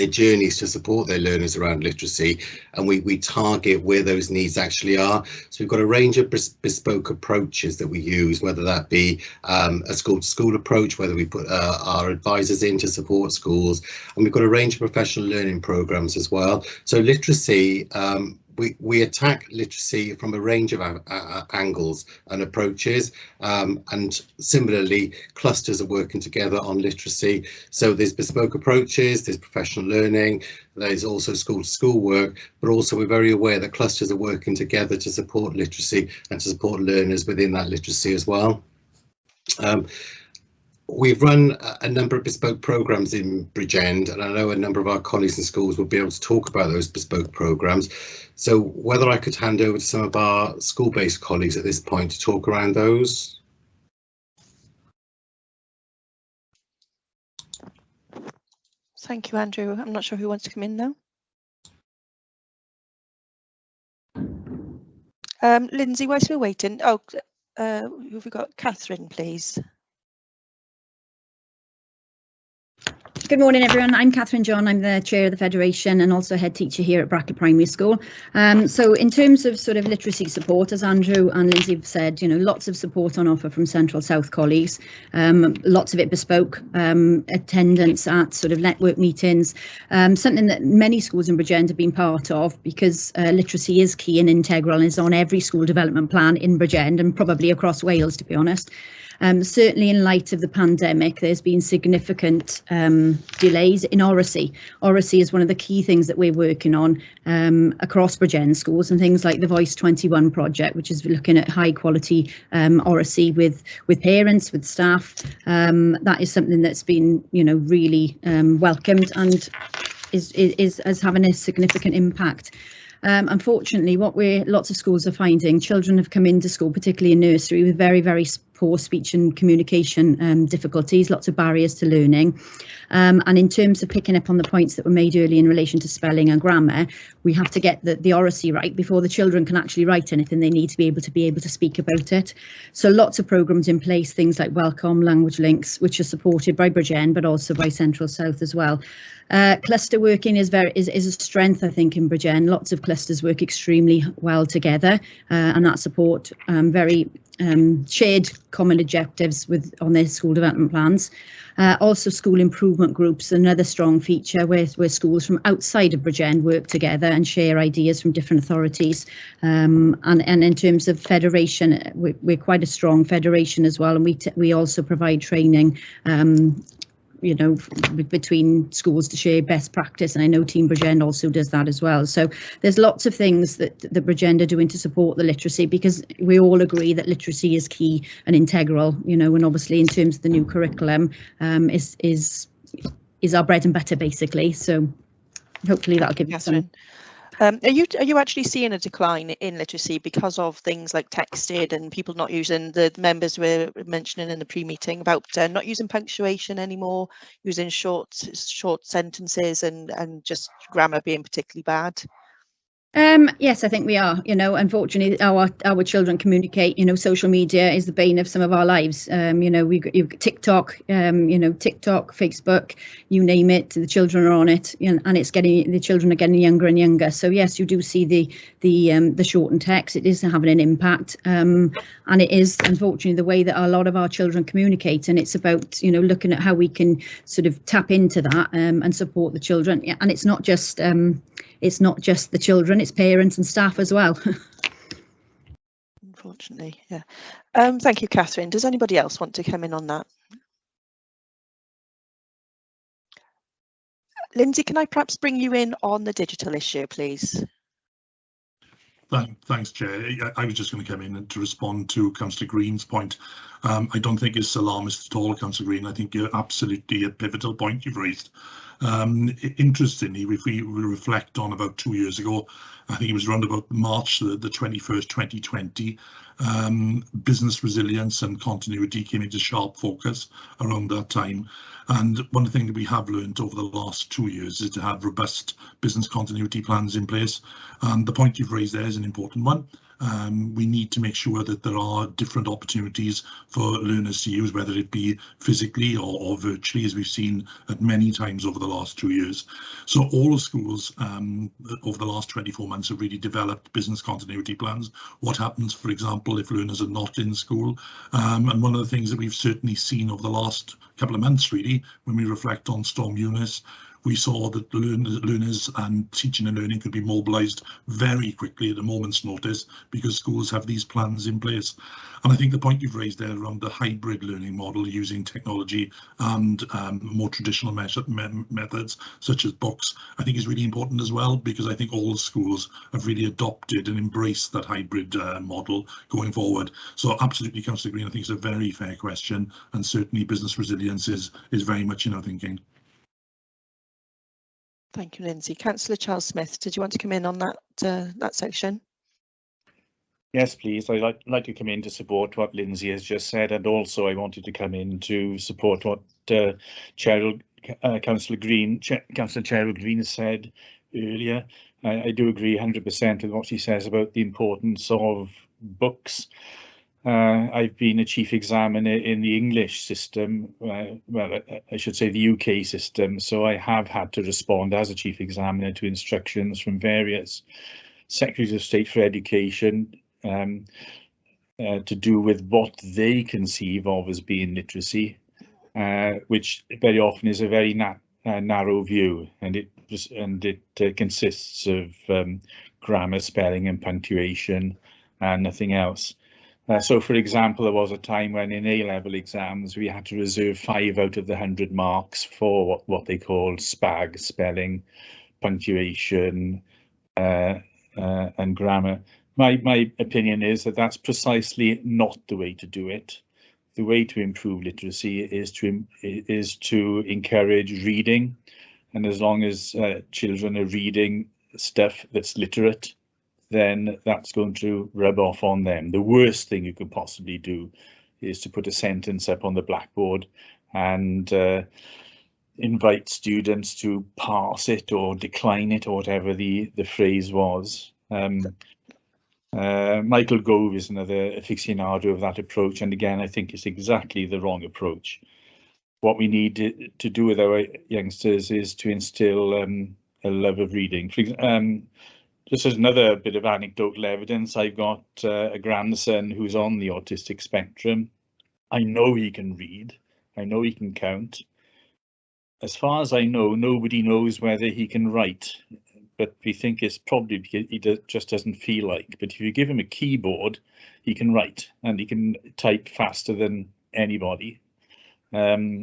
journeys to support their learners around literacy, and we target where those needs actually are. So we've got a range of bespoke approaches that we use, whether that be a school-to-school approach, whether we put our advisors in to support schools, and we've got a range of professional learning programs as well. So literacy, we attack literacy from a range of angles and approaches, and similarly clusters are working together on literacy. So there's bespoke approaches, there's professional learning, there's also school-to-school work, but also we're very aware that clusters are working together to support literacy and to support learners within that literacy as well. We've run a number of bespoke programmes in Bridgend, and I know a number of our colleagues in schools will be able to talk about those bespoke programmes. So whether I could hand over to some of our school-based colleagues at this point to talk around those. Thank you, Andrew. I'm not sure who wants to come in now. Lindsay, whilst we're waiting, who've we got? Catherine, please. Good morning, everyone. I'm Catherine John. I'm the chair of the Federation and also head teacher here at Brackett Primary School. So in terms of sort of literacy support, as Andrew and Lindsay have said, you know, lots of support on offer from Central South colleagues, lots of it bespoke, attendance at sort of network meetings, something that many schools in Bridgend have been part of, because literacy is key and integral and is on every school development plan in Bridgend and probably across Wales, to be honest. Certainly in light of the pandemic, there's been significant delays in oracy. Oracy is one of the key things that we're working on across Bridgend schools, and things like the Voice 21 project, which is looking at high quality oracy with parents, with staff. That is something that's been, you know, really welcomed and is having a significant impact. Unfortunately, lots of schools are finding, children have come into school, particularly in nursery, with very, very poor speech and communication difficulties, lots of barriers to learning. And in terms of picking up on the points that were made earlier in relation to spelling and grammar, we have to get the oracy right before the children can actually write anything. They need to be able to speak about it. So lots of programmes in place, things like Welcome, Language Links, which are supported by Bridgend, but also by Central South as well. Cluster working is a strength, I think, in Bridgend. Lots of clusters work extremely well together, and that support very shared common objectives on their school development plans. Also school improvement groups, another strong feature where schools from outside of Bridgend work together and share ideas from different authorities. And in terms of federation, we're quite a strong federation as well, and we also provide training you know, between schools to share best practice, and I know Team Bridgend also does that as well. So there's lots of things that Bridgend are doing to support the literacy, because we all agree that literacy is key and integral, you know, and obviously in terms of the new curriculum is our bread and butter, basically. So hopefully that'll give you some. Are you actually seeing a decline in literacy because of things like texted and people not using, the members were mentioning in the pre-meeting about not using punctuation anymore, using short sentences and just grammar being particularly bad? Yes, I think we are. You know, unfortunately, our children communicate. You know, social media is the bane of some of our lives. You know, you've got TikTok. You know, TikTok, Facebook, you name it. The children are on it, and the children are getting younger and younger. So yes, you do see the shortened text. It is having an impact, and it is unfortunately the way that a lot of our children communicate. And it's about, you know, looking at how we can sort of tap into that and support the children. And it's not just the children, it's parents and staff as well. Unfortunately, yeah. Thank you, Catherine. Does anybody else want to come in on that? Lindsay, can I perhaps bring you in on the digital issue, please? Thanks, Chair. I was just going to come in to respond to Councillor Green's point. I don't think it's alarmist at all, Councillor Green. I think you're absolutely a pivotal point you've raised. Interestingly, if we reflect on about 2 years ago, I think it was around about March the 21st, 2020, business resilience and continuity came into sharp focus around that time. And one of the things that we have learned over the last 2 years is to have robust business continuity plans in place. And the point you've raised there is an important one. We need to make sure that there are different opportunities for learners to use, whether it be physically or virtually, as we've seen at many times over the last 2 years. So all the schools over the last 24 months have really developed business continuity plans. What happens, for example, if learners are not in school? And one of the things that we've certainly seen over the last couple of months, really, when we reflect on Storm Eunice, we saw that learners and teaching and learning could be mobilised very quickly at a moment's notice because schools have these plans in place. And I think the point you've raised there around the hybrid learning model using technology and more traditional methods such as books, I think is really important as well, because I think all schools have really adopted and embraced that hybrid model going forward. So absolutely, Councillor Green, I think it's a very fair question, and certainly business resilience is very much in our thinking. Thank you, Lindsay. Councillor Charles Smith, did you want to come in on that section? Yes, please. I'd like to come in to support what Lindsay has just said, and also I wanted to come in to support what Cheryl Councillor Cheryl Green said earlier. I do agree 100% with what she says about the importance of books. I've been a chief examiner in the English system, well, I should say the UK system, so I have had to respond as a chief examiner to instructions from various Secretaries of State for Education to do with what they conceive of as being literacy, which very often is a very narrow view, and it consists of grammar, spelling and punctuation and nothing else. So, for example, there was a time when in A-level exams we had to reserve 5 out of the 100 marks for what they call SPAG, spelling, punctuation and grammar. My opinion is that that's precisely not the way to do it. The way to improve literacy is to encourage reading, and as long as children are reading stuff that's literate, then that's going to rub off on them. The worst thing you could possibly do is to put a sentence up on the blackboard and invite students to pass it or decline it or whatever the phrase was. Michael Gove is another aficionado of that approach, and again I think it's exactly the wrong approach. What we need to do with our youngsters is to instill a love of reading. Just as another bit of anecdotal evidence, I've got a grandson who's on the autistic spectrum. I know he can read, I know he can count. As far as I know, nobody knows whether he can write, but we think it's probably because he just doesn't feel like. But if you give him a keyboard, he can write and he can type faster than anybody. I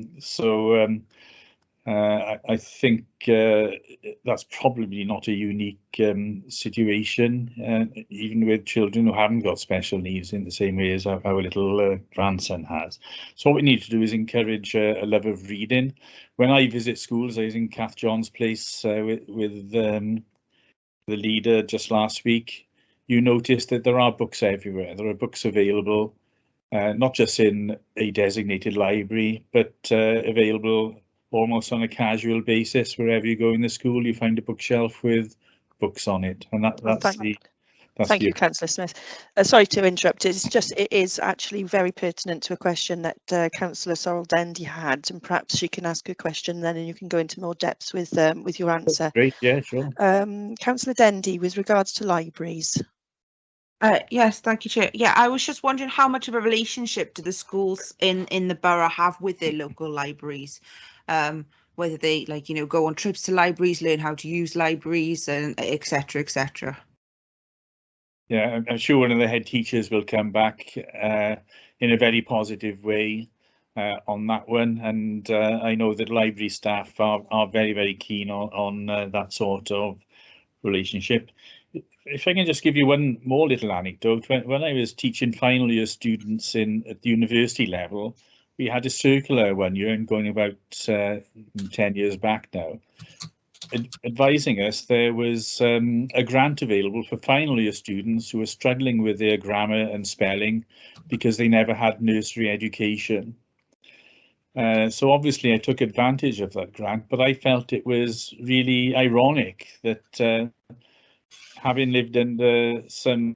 think that's probably not a unique situation, even with children who haven't got special needs in the same way as our little grandson has. So what we need to do is encourage a love of reading. When I visit schools, I was in Kath John's place with the leader just last week. You notice that there are books everywhere. There are books available, not just in a designated library, but available almost on a casual basis. Wherever you go in the school, you find a bookshelf with books on it, and Thank you, Councillor Smith. Sorry to interrupt. It is actually very pertinent to a question that Councillor Sorrell Dendy had, and perhaps she can ask a question then, and you can go into more depth with your answer. Great, yeah, sure. Councillor Dendy, with regards to libraries. Yes, thank you, Chair. Yeah, I was just wondering how much of a relationship do the schools in the borough have with their local libraries? Whether they go on trips to libraries, learn how to use libraries, and etc. etc. Yeah, I'm sure one of the head teachers will come back in a very positive way on that one, and I know that library staff are very, very keen on that sort of relationship. If I can just give you one more little anecdote, when I was teaching final year students at the university level, we had a circular one year, and going about 10 years back now, advising us there was a grant available for final year students who were struggling with their grammar and spelling because they never had nursery education. So obviously I took advantage of that grant, but I felt it was really ironic that having lived under some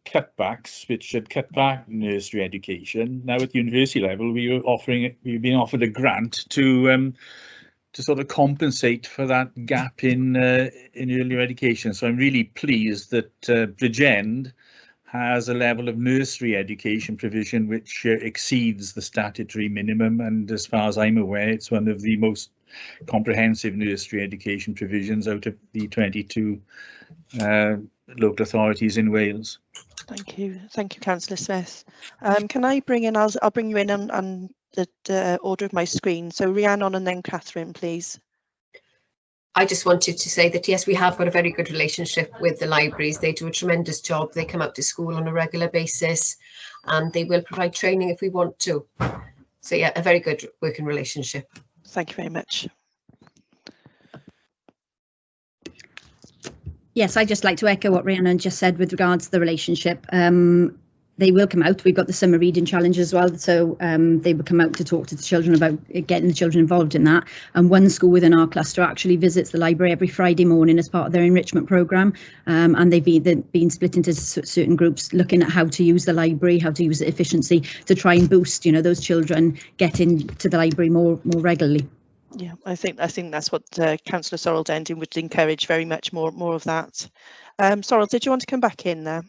cutbacks which had cut back nursery education, now at the university level we've been offered a grant to sort of compensate for that gap in earlier education. So I'm really pleased that Bridgend has a level of nursery education provision which exceeds the statutory minimum, and as far as I'm aware, it's one of the most comprehensive nursery education provisions out of the 22 local authorities in Wales. Thank you, Councillor Smith. Can I bring in? I'll bring you in on the order of my screen. So Rhiannon and then Catherine, please. I just wanted to say that yes, we have got a very good relationship with the libraries. They do a tremendous job. They come out to school on a regular basis, and they will provide training if we want to. So yeah, a very good working relationship. Thank you very much. Yes, I'd just like to echo what Rhiannon just said with regards to the relationship. they will come out. We've got the summer reading challenge as well, so they will come out to talk to the children about getting the children involved in that. And one school within our cluster actually visits the library every Friday morning as part of their enrichment programme, and they've been split into certain groups looking at how to use the library, how to use it efficiently to try and boost, you know, those children getting to the library more regularly. Yeah, I think that's what Councillor Sorrell Dendon would encourage very much, more of that. Sorrell, did you want to come back in there?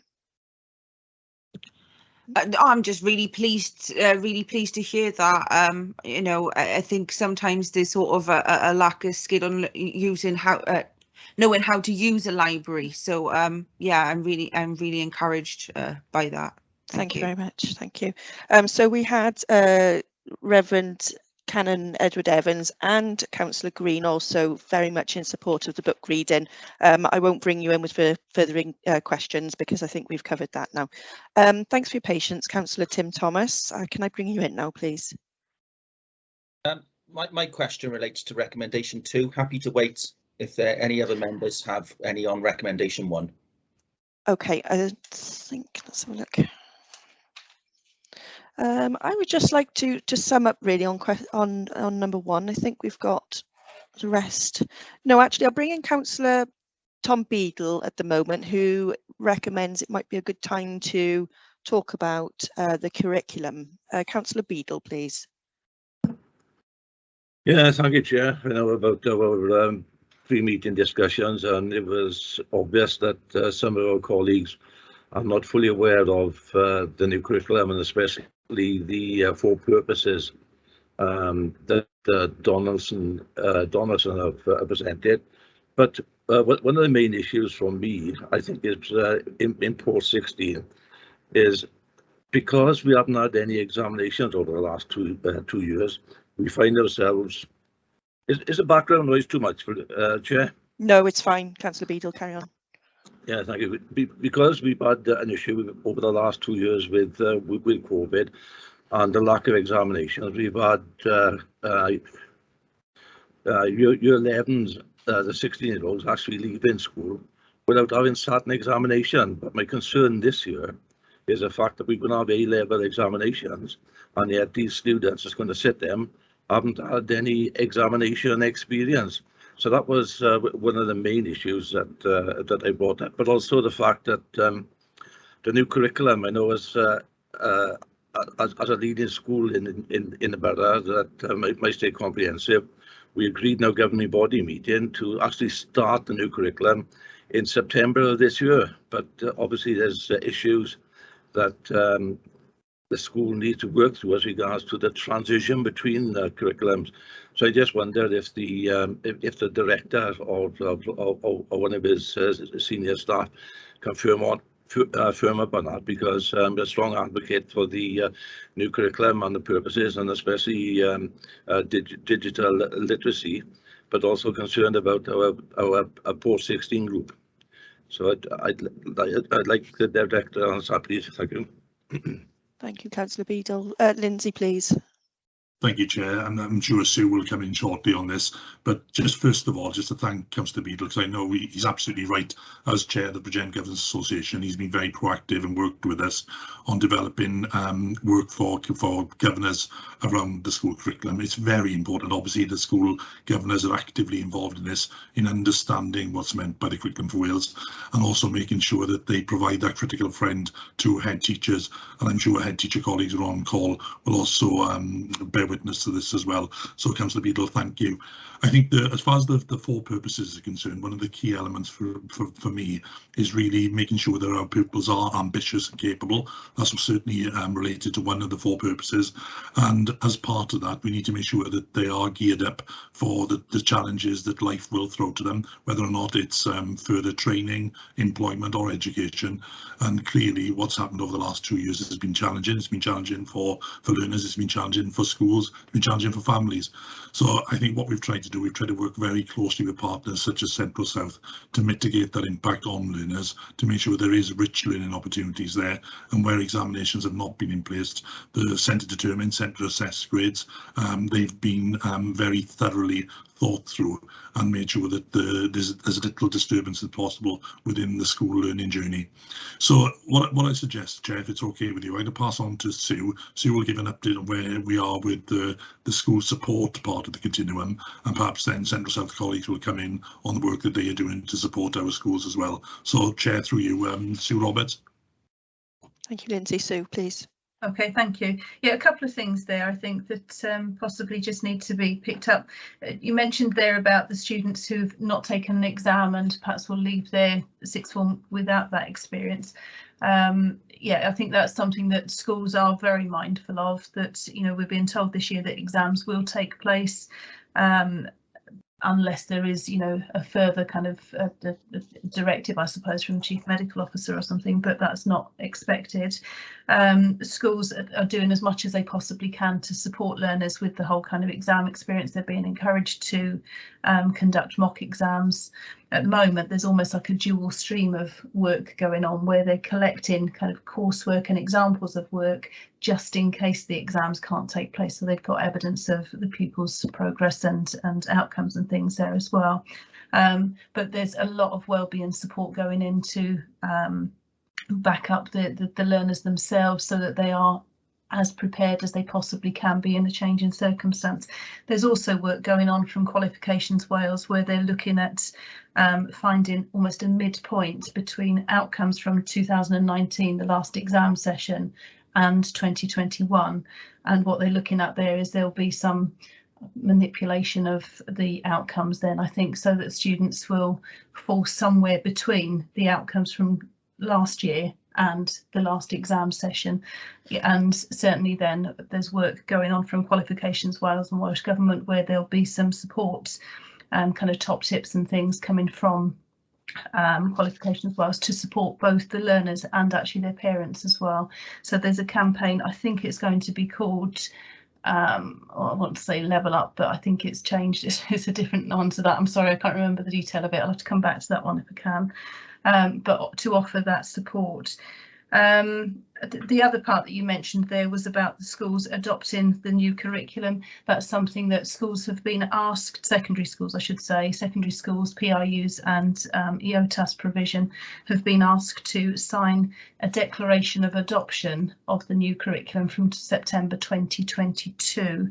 I'm just really pleased to hear that. You know, I think sometimes there's sort of a lack of skill on using knowing how to use a library. So yeah, I'm really encouraged by that. Thank you very much. Thank you. So we had Reverend Canon Edward Evans and Councillor Green also very much in support of the book reading. I won't bring you in with further questions because I think we've covered that now. Thanks for your patience, Councillor Tim Thomas. Can I bring you in now, please? My question relates to recommendation 2. Happy to wait if any other members have any on recommendation 1. Okay, I think let's have a look. I would just like to sum up really on number 1. I think we've got the rest. No, actually, I'll bring in Councillor Tom Beadle at the moment, who recommends it might be a good time to talk about the curriculum. Councillor Beadle, please. Yeah, thank you, Chair. I know about our pre-meeting discussions, and it was obvious that some of our colleagues are not fully aware of the new curriculum, and especially the 4 purposes that Donaldson have presented. But one of the main issues for me, I think, is in Port 16, is because we haven't had any examinations over the last 2 years, we find ourselves. Is the background noise too much for Chair? No, it's fine. Councillor Beadle, carry on. Yeah, thank you. Because we've had an issue over the last 2 years with COVID and the lack of examinations, we've had year 11s, the 16-year-olds actually leaving school without having sat an examination. But my concern this year is the fact that we're going to have A-level examinations, and yet these students is going to sit them, haven't had any examination experience. So that was one of the main issues that I brought up, but also the fact that the new curriculum, I know as a leading school in the borough, that might stay comprehensive. We agreed in our governing body meeting to actually start the new curriculum in September of this year, but obviously there's issues that the school needs to work through as regards to the transition between curriculums. So I just wonder if the director or one of his senior staff can firm up on that, because I'm a strong advocate for the new curriculum and the purposes, and especially digital literacy, but also concerned about our Port 16 group. So I'd like the director on that, please. Thank you. Thank you, Councillor Beadle. Lindsay, please. Thank you, Chair, and I'm sure Sue will come in shortly on this. But just first of all, just to thank Councillor Beadle, because I know he's absolutely right. As Chair of the Bridgend Governors Association, he's been very proactive and worked with us on developing work for governors around the school curriculum. It's very important. Obviously, the school governors are actively involved in this, in understanding what's meant by the curriculum for Wales, and also making sure that they provide that critical friend to head teachers. And I'm sure head teacher colleagues who are on call will also bear witness to this as well. So Councillor Beadle, thank you. I think that as far as the 4 purposes are concerned, one of the key elements for me is really making sure that our pupils are ambitious and capable. That's certainly related to one of the 4 purposes, and as part of that we need to make sure that they are geared up for the challenges that life will throw to them, whether or not it's further training, employment or education. And clearly what's happened over the last 2 years has been challenging. It's been challenging for learners, it's been challenging for schools, schools, to be challenging for families. So I think what we've tried to do, we've tried to work very closely with partners such as Central South to mitigate that impact on learners, to make sure there is rich learning opportunities there, and where examinations have not been in place, the centre determined, centre assessed grades, they've been very thoroughly thought through and made sure that there's as little disturbance as possible within the school learning journey. So what I suggest, Chair, if it's okay with you, I'm going to pass on to Sue. Sue will give an update on where we are with the school support part of the continuum, and perhaps then Central South colleagues will come in on the work that they are doing to support our schools as well. So Chair, through you, Sue Roberts. Thank you, Lindsay. Sue, please. Okay, thank you. Yeah, a couple of things there I think that possibly just need to be picked up. You mentioned there about the students who've not taken an exam and perhaps will leave their sixth form without that experience. Yeah, I think that's something that schools are very mindful of, that, you know, we're being told this year that exams will take place. Unless there is, you know, a further kind of a directive, I suppose, from the Chief Medical Officer or something, but that's not expected. Schools are doing as much as they possibly can to support learners with the whole kind of exam experience. They're being encouraged to conduct mock exams. At the moment, there's almost like a dual stream of work going on where they're collecting kind of coursework and examples of work just in case the exams can't take place. So they've got evidence of the pupils' progress and outcomes and things there as well. But there's a lot of wellbeing support going into back up the learners themselves so that they are as prepared as they possibly can be in a changing circumstance. There's also work going on from Qualifications Wales where they're looking at finding almost a midpoint between outcomes from 2019, the last exam session, and 2021. And what they're looking at there is there'll be some manipulation of the outcomes then, I think, so that students will fall somewhere between the outcomes from last year and the last exam session. And certainly then there's work going on from Qualifications Wales and Welsh Government where there'll be some support and kind of top tips and things coming from Qualifications Wales to support both the learners and actually their parents as well. So there's a campaign, I think it's going to be called I want to say Level Up, but I think it's changed. It's a different one to that. I'm sorry, I can't remember the detail of it. I'll have to come back to that one if I can. But to offer that support. The other part that you mentioned there was about the schools adopting the new curriculum. That's something that schools have been asked, secondary schools I should say, secondary schools, PRUs and EOTAS provision have been asked to sign a declaration of adoption of the new curriculum from September 2022.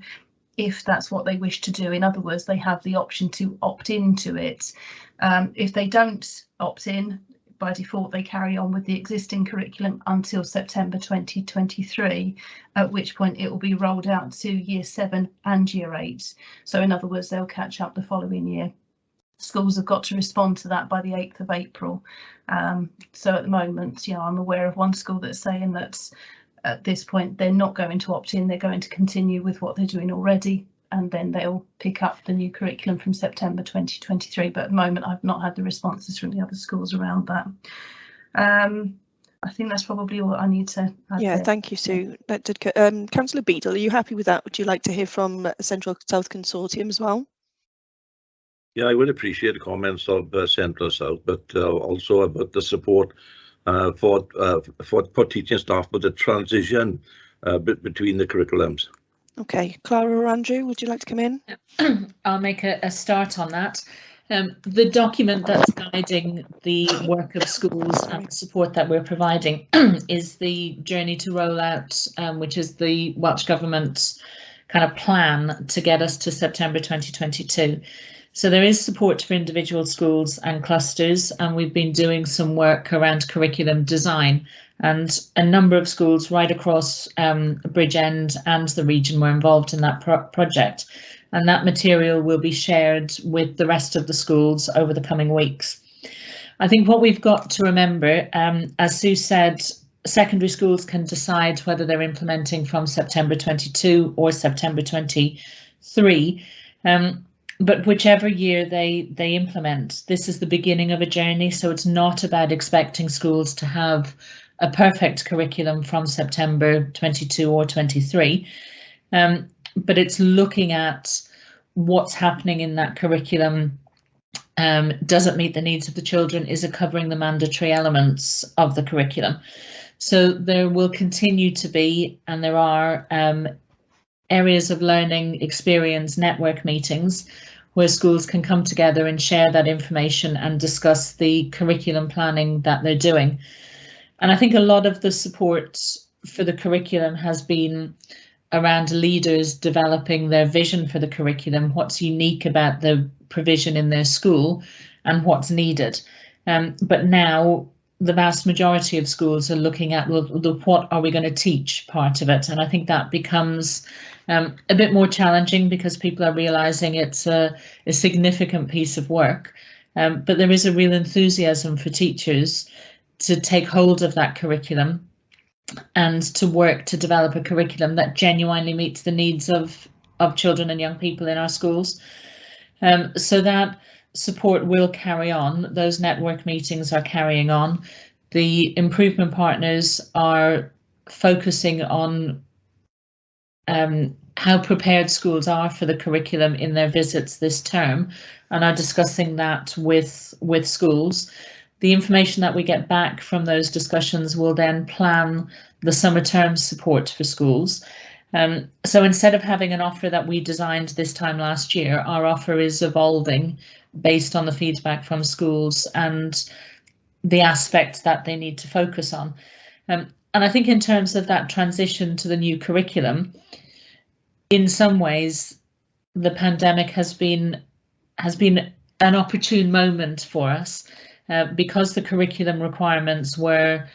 If that's what they wish to do. In other words, they have the option to opt into it. If they don't opt in, by default, they carry on with the existing curriculum until September 2023, at which point it will be rolled out to Year 7 and Year 8. So in other words, they'll catch up the following year. Schools have got to respond to that by the 8th of April. So at the moment, you know, I'm aware of one school that's saying that at this point they're not going to opt in, they're going to continue with what they're doing already, and then they'll pick up the new curriculum from September 2023. But at the moment, I've not had the responses from the other schools around that. I think that's probably all I need to add. Yeah, there. thank you, Sue. Councillor Beadle, are you happy with that? Would you like to hear from Central South Consortium as well? Yeah, I would appreciate the comments of Central South, but also about the support for teaching staff with the transition between the curriculums. Okay, Clara or Andrew, would you like to come in? I'll make a start on that. The document that's guiding the work of schools and the support that we're providing is the Journey to Rollout, which is the Welsh Government's kind of plan to get us to September 2022. So there is support for individual schools and clusters, and we've been doing some work around curriculum design, and a number of schools right across Bridgend and the region were involved in that project, and that material will be shared with the rest of the schools over the coming weeks. I think what we've got to remember, as Sue said, secondary schools can decide whether they're implementing from September 22 or September 23. But whichever year they implement, this is the beginning of a journey. So it's not about expecting schools to have a perfect curriculum from September 22 or 23. but it's looking at what's happening in that curriculum. Does it meet the needs of the children? Is it covering the mandatory elements of the curriculum? So there will continue to be, and there are areas of learning experience network meetings where schools can come together and share that information and discuss the curriculum planning that they're doing. And I think a lot of the support for the curriculum has been around leaders developing their vision for the curriculum, what's unique about the provision in their school and what's needed. But now the vast majority of schools are looking at, well, what are we going to teach part of it? And I think that becomes a bit more challenging because people are realizing it's a significant piece of work. But there is a real enthusiasm for teachers to take hold of that curriculum and to work to develop a curriculum that genuinely meets the needs of children and young people in our schools. So that support will carry on. Those network meetings are carrying on. The improvement partners are focusing on how prepared schools are for the curriculum in their visits this term and are discussing that with schools. The information that we get back from those discussions will then plan the summer term support for schools. So instead of having an offer that we designed this time last year, our offer is evolving based on the feedback from schools and the aspects that they need to focus on. And I think in terms of that transition to the new curriculum, in some ways, the pandemic has been an opportune moment for us because the curriculum requirements were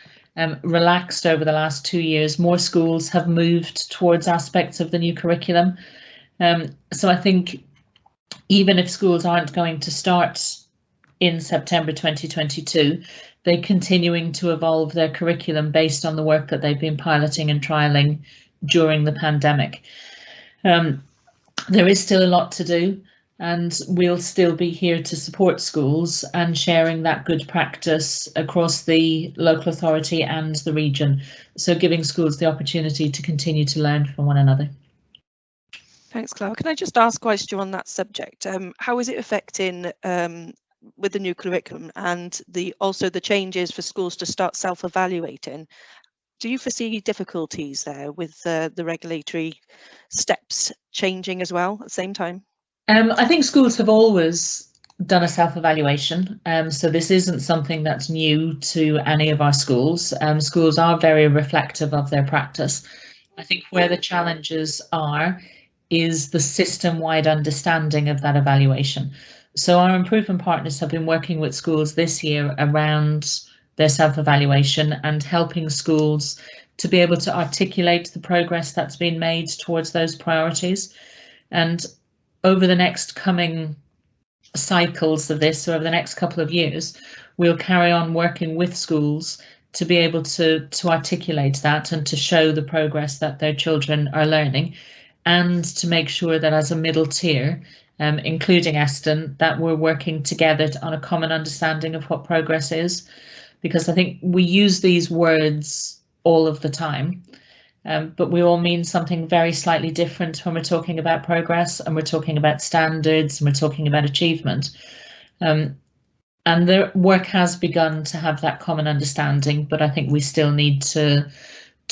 relaxed over the last 2 years. More schools have moved towards aspects of the new curriculum. So I think even if schools aren't going to start in September 2022, they're continuing to evolve their curriculum based on the work that they've been piloting and trialling during the pandemic. There is still a lot to do, and we'll still be here to support schools and sharing that good practice across the local authority and the region. So giving schools the opportunity to continue to learn from one another. Thanks, Clara. Can I just ask whilst you're on that subject, how is it affecting with the new curriculum and also the changes for schools to start self-evaluating? Do you foresee difficulties there with the regulatory steps changing as well at the same time? I think schools have always done a self-evaluation, so this isn't something that's new to any of our schools. Schools are very reflective of their practice. I think where the challenges are is the system-wide understanding of that evaluation. So our improvement partners have been working with schools this year around their self-evaluation and helping schools to be able to articulate the progress that's been made towards those priorities. And over the next coming cycles of this, so over the next couple of years, we'll carry on working with schools to be able to articulate that and to show the progress that their children are learning, and to make sure that as a middle tier, including Eston, that we're working together on a common understanding of what progress is. Because I think we use these words all of the time, but we all mean something very slightly different when we're talking about progress and we're talking about standards and we're talking about achievement. And the work has begun to have that common understanding, but I think we still need to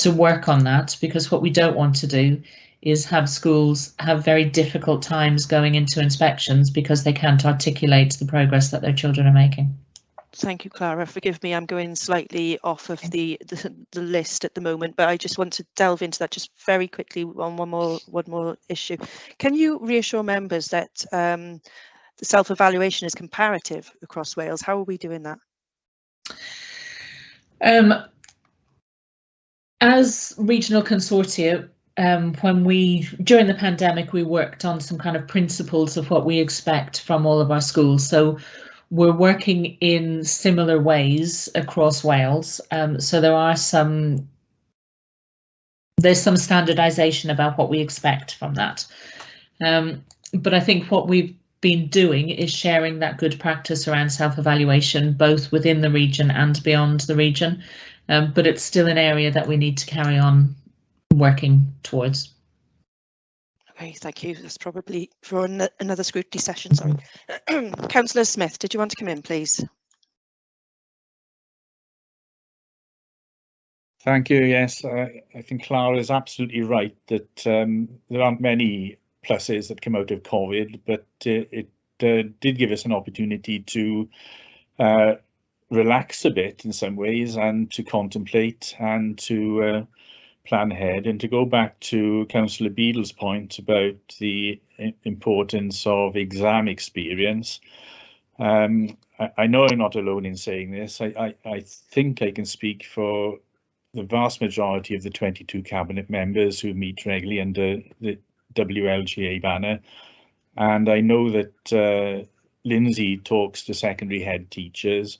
work on that, because what we don't want to do is have schools have very difficult times going into inspections because they can't articulate the progress that their children are making. Thank you, Clara. Forgive me, I'm going slightly off of the list at the moment, but I just want to delve into that just very quickly on one more issue. Can you reassure members that the self-evaluation is comparative across Wales? How are we doing that? As regional consortia, during the pandemic, we worked on some kind of principles of what we expect from all of our schools. So we're working in similar ways across Wales. So there's some standardisation about what we expect from that. But I think what we've been doing is sharing that good practice around self-evaluation, both within the region and beyond the region. But it's still an area that we need to carry on working towards. Okay, thank you. That's probably for another scrutiny session, sorry. Councillor Smith, did you want to come in, please? Thank you. Yes, I think Clara is absolutely right that there aren't many pluses that come out of COVID, but it did give us an opportunity to relax a bit in some ways and to contemplate and to plan ahead. And to go back to Councillor Beadle's point about the importance of exam experience, I know I'm not alone in saying this. I think I can speak for the vast majority of the 22 cabinet members who meet regularly under the WLGA banner. And I know that Lindsay talks to secondary head teachers.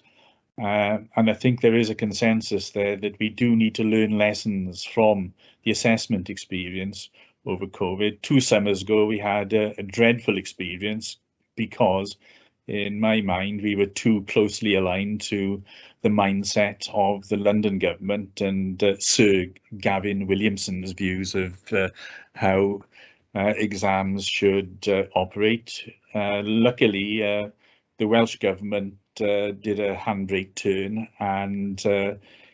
And I think there is a consensus there that we do need to learn lessons from the assessment experience over COVID. 2 summers ago, we had a dreadful experience because, in my mind, we were too closely aligned to the mindset of the London government and Sir Gavin Williamson's views of how exams should operate. Luckily, the Welsh government did a handbrake turn and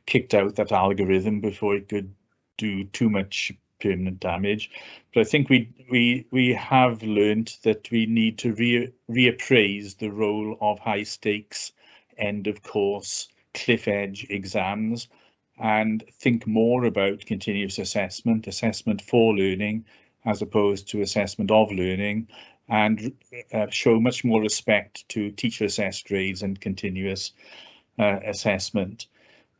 kicked out that algorithm before it could do too much permanent damage. But I think we have learned that we need to reappraise the role of high stakes end of course cliff edge exams and think more about continuous assessment for learning as opposed to assessment of learning, and show much more respect to teacher assessed grades and continuous assessment.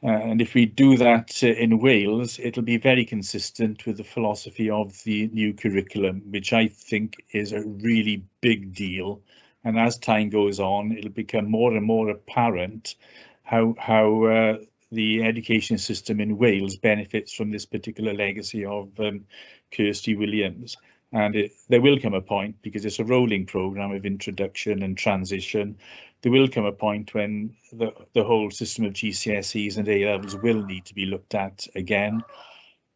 And if we do that in Wales, it'll be very consistent with the philosophy of the new curriculum, which I think is a really big deal. And as time goes on, it'll become more and more apparent how the education system in Wales benefits from this particular legacy of Kirsty Williams. And there will come a point, because it's a rolling programme of introduction and transition, there will come a point when the whole system of GCSEs and A-levels will need to be looked at again.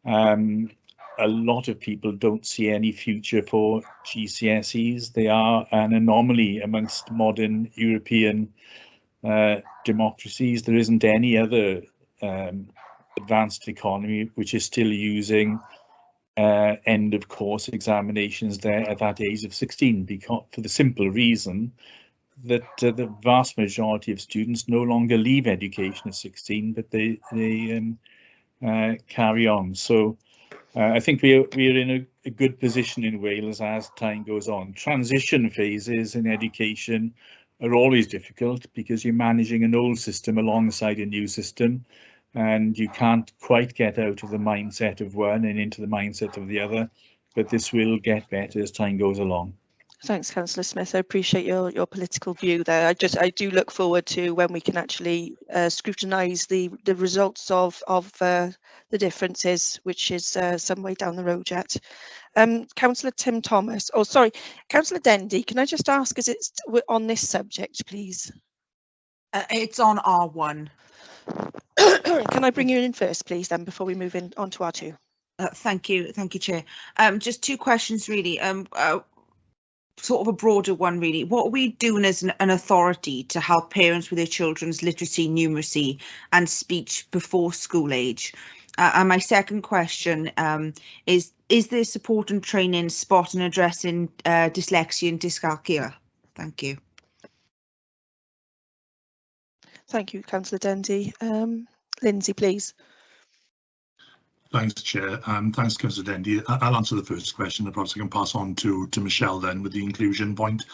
A lot of people don't see any future for GCSEs. They are an anomaly amongst modern European democracies. There isn't any other advanced economy which is still using end of course examinations there at that age of 16, because for the simple reason that the vast majority of students no longer leave education at 16, but they carry on. So I think we're in a good position in Wales as time goes on. Transition phases in education are always difficult because you're managing an old system alongside a new system, and you can't quite get out of the mindset of one and into the mindset of the other, but this will get better as time goes along. Thanks, Councillor Smith. I appreciate your political view there. I do look forward to when we can actually scrutinise the results of the differences, which is some way down the road yet. Councillor Tim Thomas, oh sorry, Councillor Dendy, can I just ask, is it on this subject, please? It's on R1. Can I bring you in first, please, then, before we move in on to R2? Thank you, Chair. Just 2 questions, really. Sort of a broader one, really. What are we doing as an authority to help parents with their children's literacy, numeracy and speech before school age? And my second question is there support and training spotting and addressing dyslexia and dyscalculia? Thank you. Thank you, Councillor Dendy. Lindsay, please. Thanks, Chair. Thanks, Councillor Dendy. I'll answer the first question, and perhaps I can pass on to Michelle then with the inclusion point.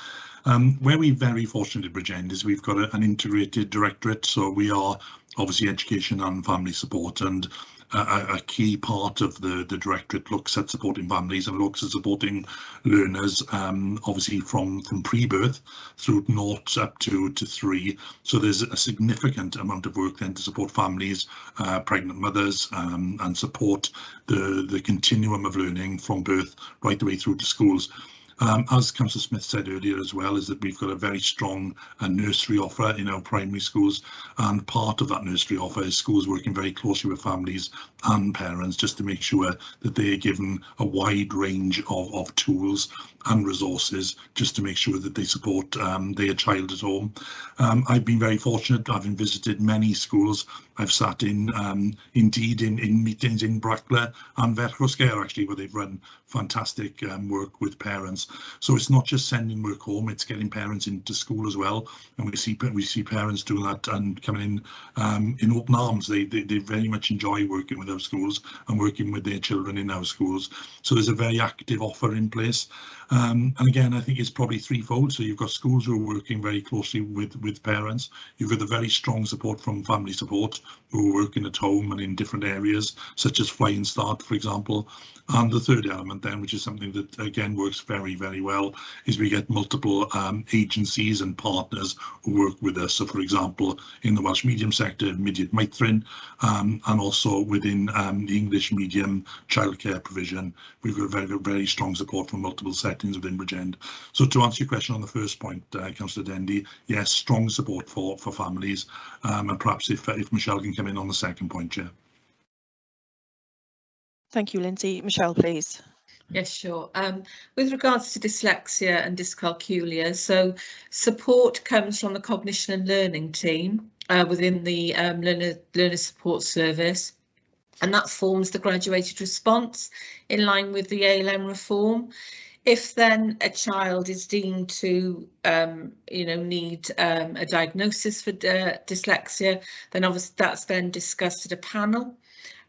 Where we're very fortunate at Bridgend is we've got an integrated directorate, so we are obviously education and family support, and a key part of the directorate looks at supporting families and looks at supporting learners, obviously from pre-birth through 0 up to 3. So there's a significant amount of work then to support families, pregnant mothers, and support the continuum of learning from birth right the way through to schools. As Councillor Smith said earlier as well, is that we've got a very strong nursery offer in our primary schools, and part of that nursery offer is schools working very closely with families and parents just to make sure that they are given a wide range of tools and resources just to make sure that they support their child at home. I've been very fortunate, having visited many schools. I've sat indeed in meetings in Brackler and Verchoscair actually, where they've run fantastic work with parents. So it's not just sending work home, it's getting parents into school as well, and we see parents doing that and coming in open arms. They very much enjoy working with our schools and working with their children in our schools. So there's a very active offer in place. And again, I think it's probably threefold. So you've got schools who are working very closely with parents. You've got the very strong support from family support, who are working at home and in different areas, such as Flying Start, for example. And the third element then, which is something that again works very, very well, is we get multiple agencies and partners who work with us. So for example, in the Welsh medium sector, Mudiad Meithrin, and also within the English medium childcare provision, we've got very, very strong support from multiple settings within Bridgend. So to answer your question on the first point, Councillor Dendy, yes, strong support for families, and perhaps if Michelle can come in on the second point, Chair. Thank you, Lindsay. Michelle, please. Yes, sure. With regards to dyslexia and dyscalculia, so support comes from the cognition and learning team within the learner support service, and that forms the graduated response in line with the ALM reform. If then a child is deemed to, need a diagnosis for dyslexia, then obviously that's then discussed at a panel.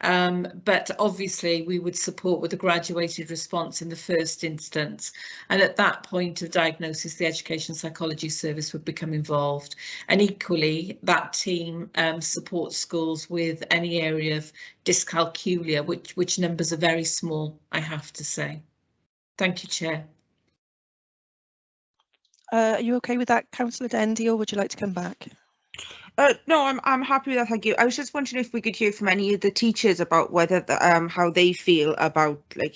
But obviously we would support with a graduated response in the first instance, and at that point of diagnosis the education psychology service would become involved, and equally that team supports schools with any area of dyscalculia, which numbers are very small, I have to say. Thank you, Chair. Are you okay with that, Councillor Dendy, or would you like to come back? No, I'm happy with that, thank you. I was just wondering if we could hear from any of the teachers about whether how they feel about, like,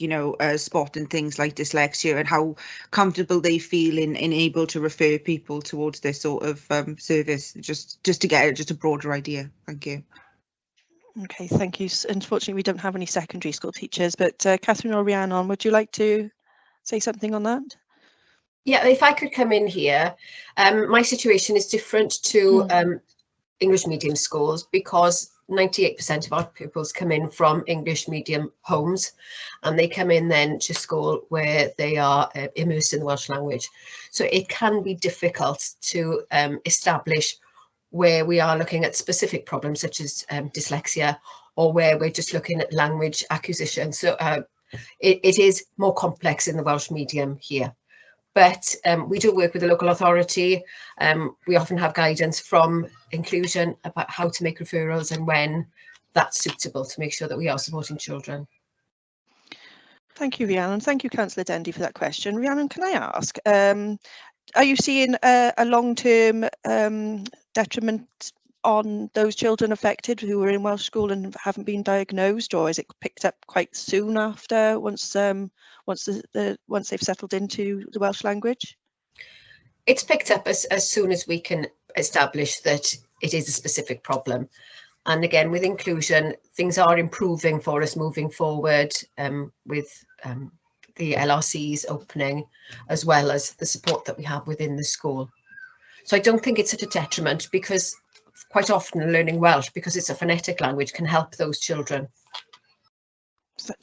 spot and things like dyslexia, and how comfortable they feel in able to refer people towards this sort of service, just to get just a broader idea. Thank you. Okay, thank you. Unfortunately, we don't have any secondary school teachers, but Catherine or Rhiannon, would you like to say something on that? Yeah, if I could come in here, my situation is different to English medium schools, because 98% of our pupils come in from English medium homes, and they come in then to school where they are immersed in the Welsh language. So it can be difficult to establish where we are looking at specific problems such as dyslexia, or where we're just looking at language acquisition. So it is more complex in the Welsh medium here. But we do work with the local authority. We often have guidance from inclusion about how to make referrals and when that's suitable to make sure that we are supporting children. Thank you, Rhiannon. Thank you, Councillor Dendy, for that question. Rhiannon, can I ask, are you seeing a long-term detriment on those children affected who were in Welsh school and haven't been diagnosed, or is it picked up quite soon after, once they've settled into the Welsh language? It's picked up as soon as we can establish that it is a specific problem. And again, with inclusion, things are improving for us moving forward, with the LRCs opening, as well as the support that we have within the school. So I don't think it's such a detriment, because quite often learning Welsh, because it's a phonetic language, can help those children.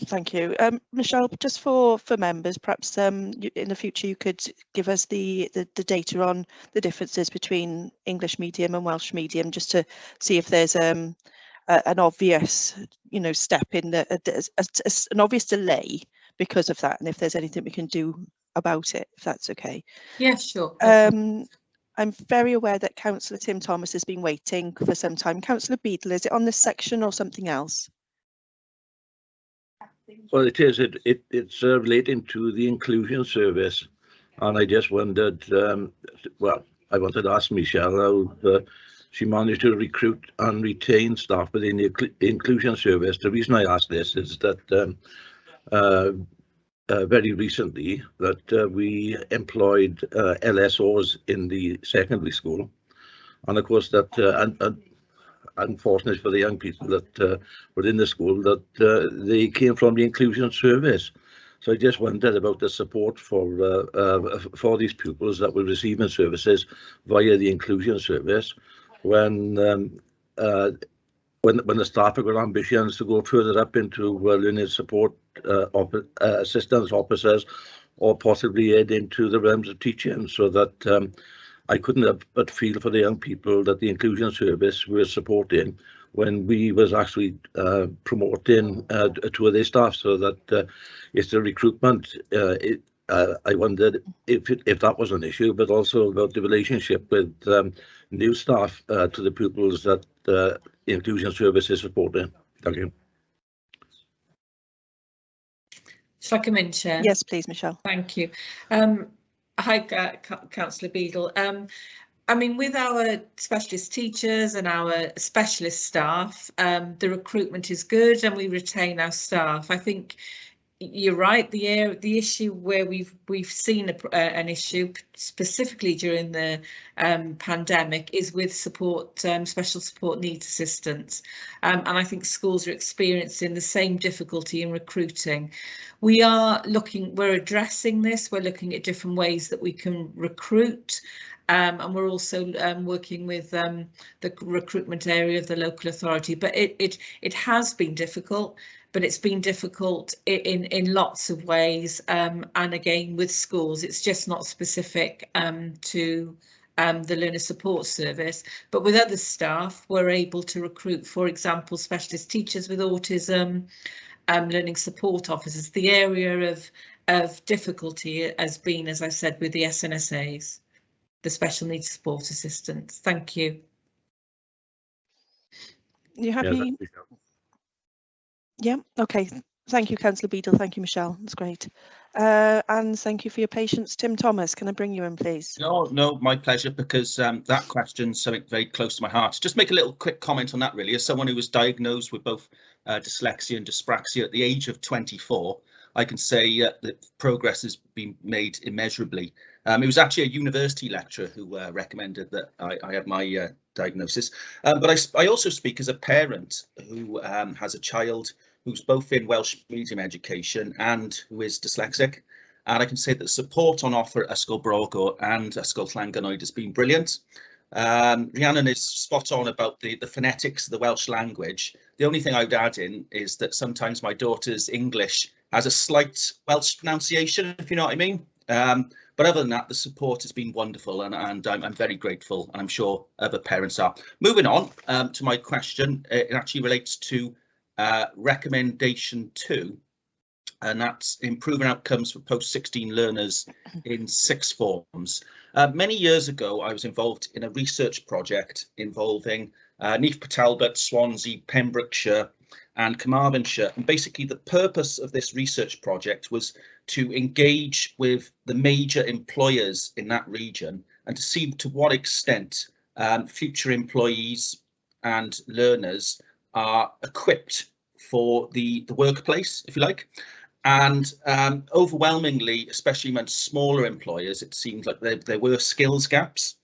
Thank you. Michelle, just for members, perhaps in the future you could give us the data on the differences between English medium and Welsh medium, just to see if there's an obvious, step in an obvious delay because of that, and if there's anything we can do about it, if that's okay. Yeah, sure. I'm very aware that Councillor Tim Thomas has been waiting for some time. Councillor Beadle, is it on this section or something else? Well, it is. It's relating to the inclusion service, and I just wondered. Well, I wanted to ask Michelle how she managed to recruit and retain staff within the inclusion service. The reason I asked this is that very recently that we employed LSOs in the secondary school, and of course that unfortunate for the young people that were in the school that they came from the inclusion service. So I just wondered about the support for these pupils that were receiving services via the inclusion service when the staff have got ambitions to go further up into learning support assistance officers, or possibly head into the realms of teaching, so that I couldn't help but feel for the young people that the inclusion service was supporting when we was actually promoting two of their staff, so that it's the recruitment. I wondered if that was an issue, but also about the relationship with new staff to the pupils that inclusion service is supporting. Thank you. Shall I come in, Chair? Yes, please, Michelle. Thank you. Hi, Councillor Beadle. I mean, with our specialist teachers and our specialist staff, the recruitment is good and we retain our staff. I think you're right. The issue where we've seen an issue specifically during the pandemic is with support, special support needs assistants, and I think schools are experiencing the same difficulty in recruiting. We're addressing this. We're looking at different ways that we can recruit. And we're also working with the recruitment area of the local authority. But it has been difficult, but it's been difficult in lots of ways. And again, with schools, it's just not specific to the learner support service. But with other staff, we're able to recruit, for example, specialist teachers with autism, learning support officers. The area of difficulty has been, as I said, with the SNSAs. The special needs support assistants. Thank you. You happy? Yeah, okay. Thank you, Councillor Beadle. Thank you, Michelle. That's great. And thank you for your patience. Tim Thomas, can I bring you in, please? No, my pleasure, because that question's something very close to my heart. Just make a little quick comment on that, really. As someone who was diagnosed with both dyslexia and dyspraxia at the age of 24, I can say that progress has been made immeasurably. It was actually a university lecturer who recommended that I have my diagnosis. But I also speak as a parent who has a child who's both in Welsh medium education and who is dyslexic. And I can say that the support on offer at Ysgol Brogo and Ysgol Llangynoed has been brilliant. Rhiannon is spot on about the phonetics of the Welsh language. The only thing I would add in is that sometimes my daughter's English has a slight Welsh pronunciation, if you know what I mean. But other than that, the support has been wonderful, and I'm very grateful, and I'm sure other parents are. Moving on to my question, it actually relates to recommendation 2, and that's improving outcomes for post-16 learners in sixth forms. Many years ago, I was involved in a research project involving Neath Talbot, Swansea, Pembrokeshire and Carmarthenshire. And basically the purpose of this research project was to engage with the major employers in that region and to see to what extent future employees and learners are equipped for the workplace, if you like. And overwhelmingly, especially amongst smaller employers, it seemed like there were skills gaps.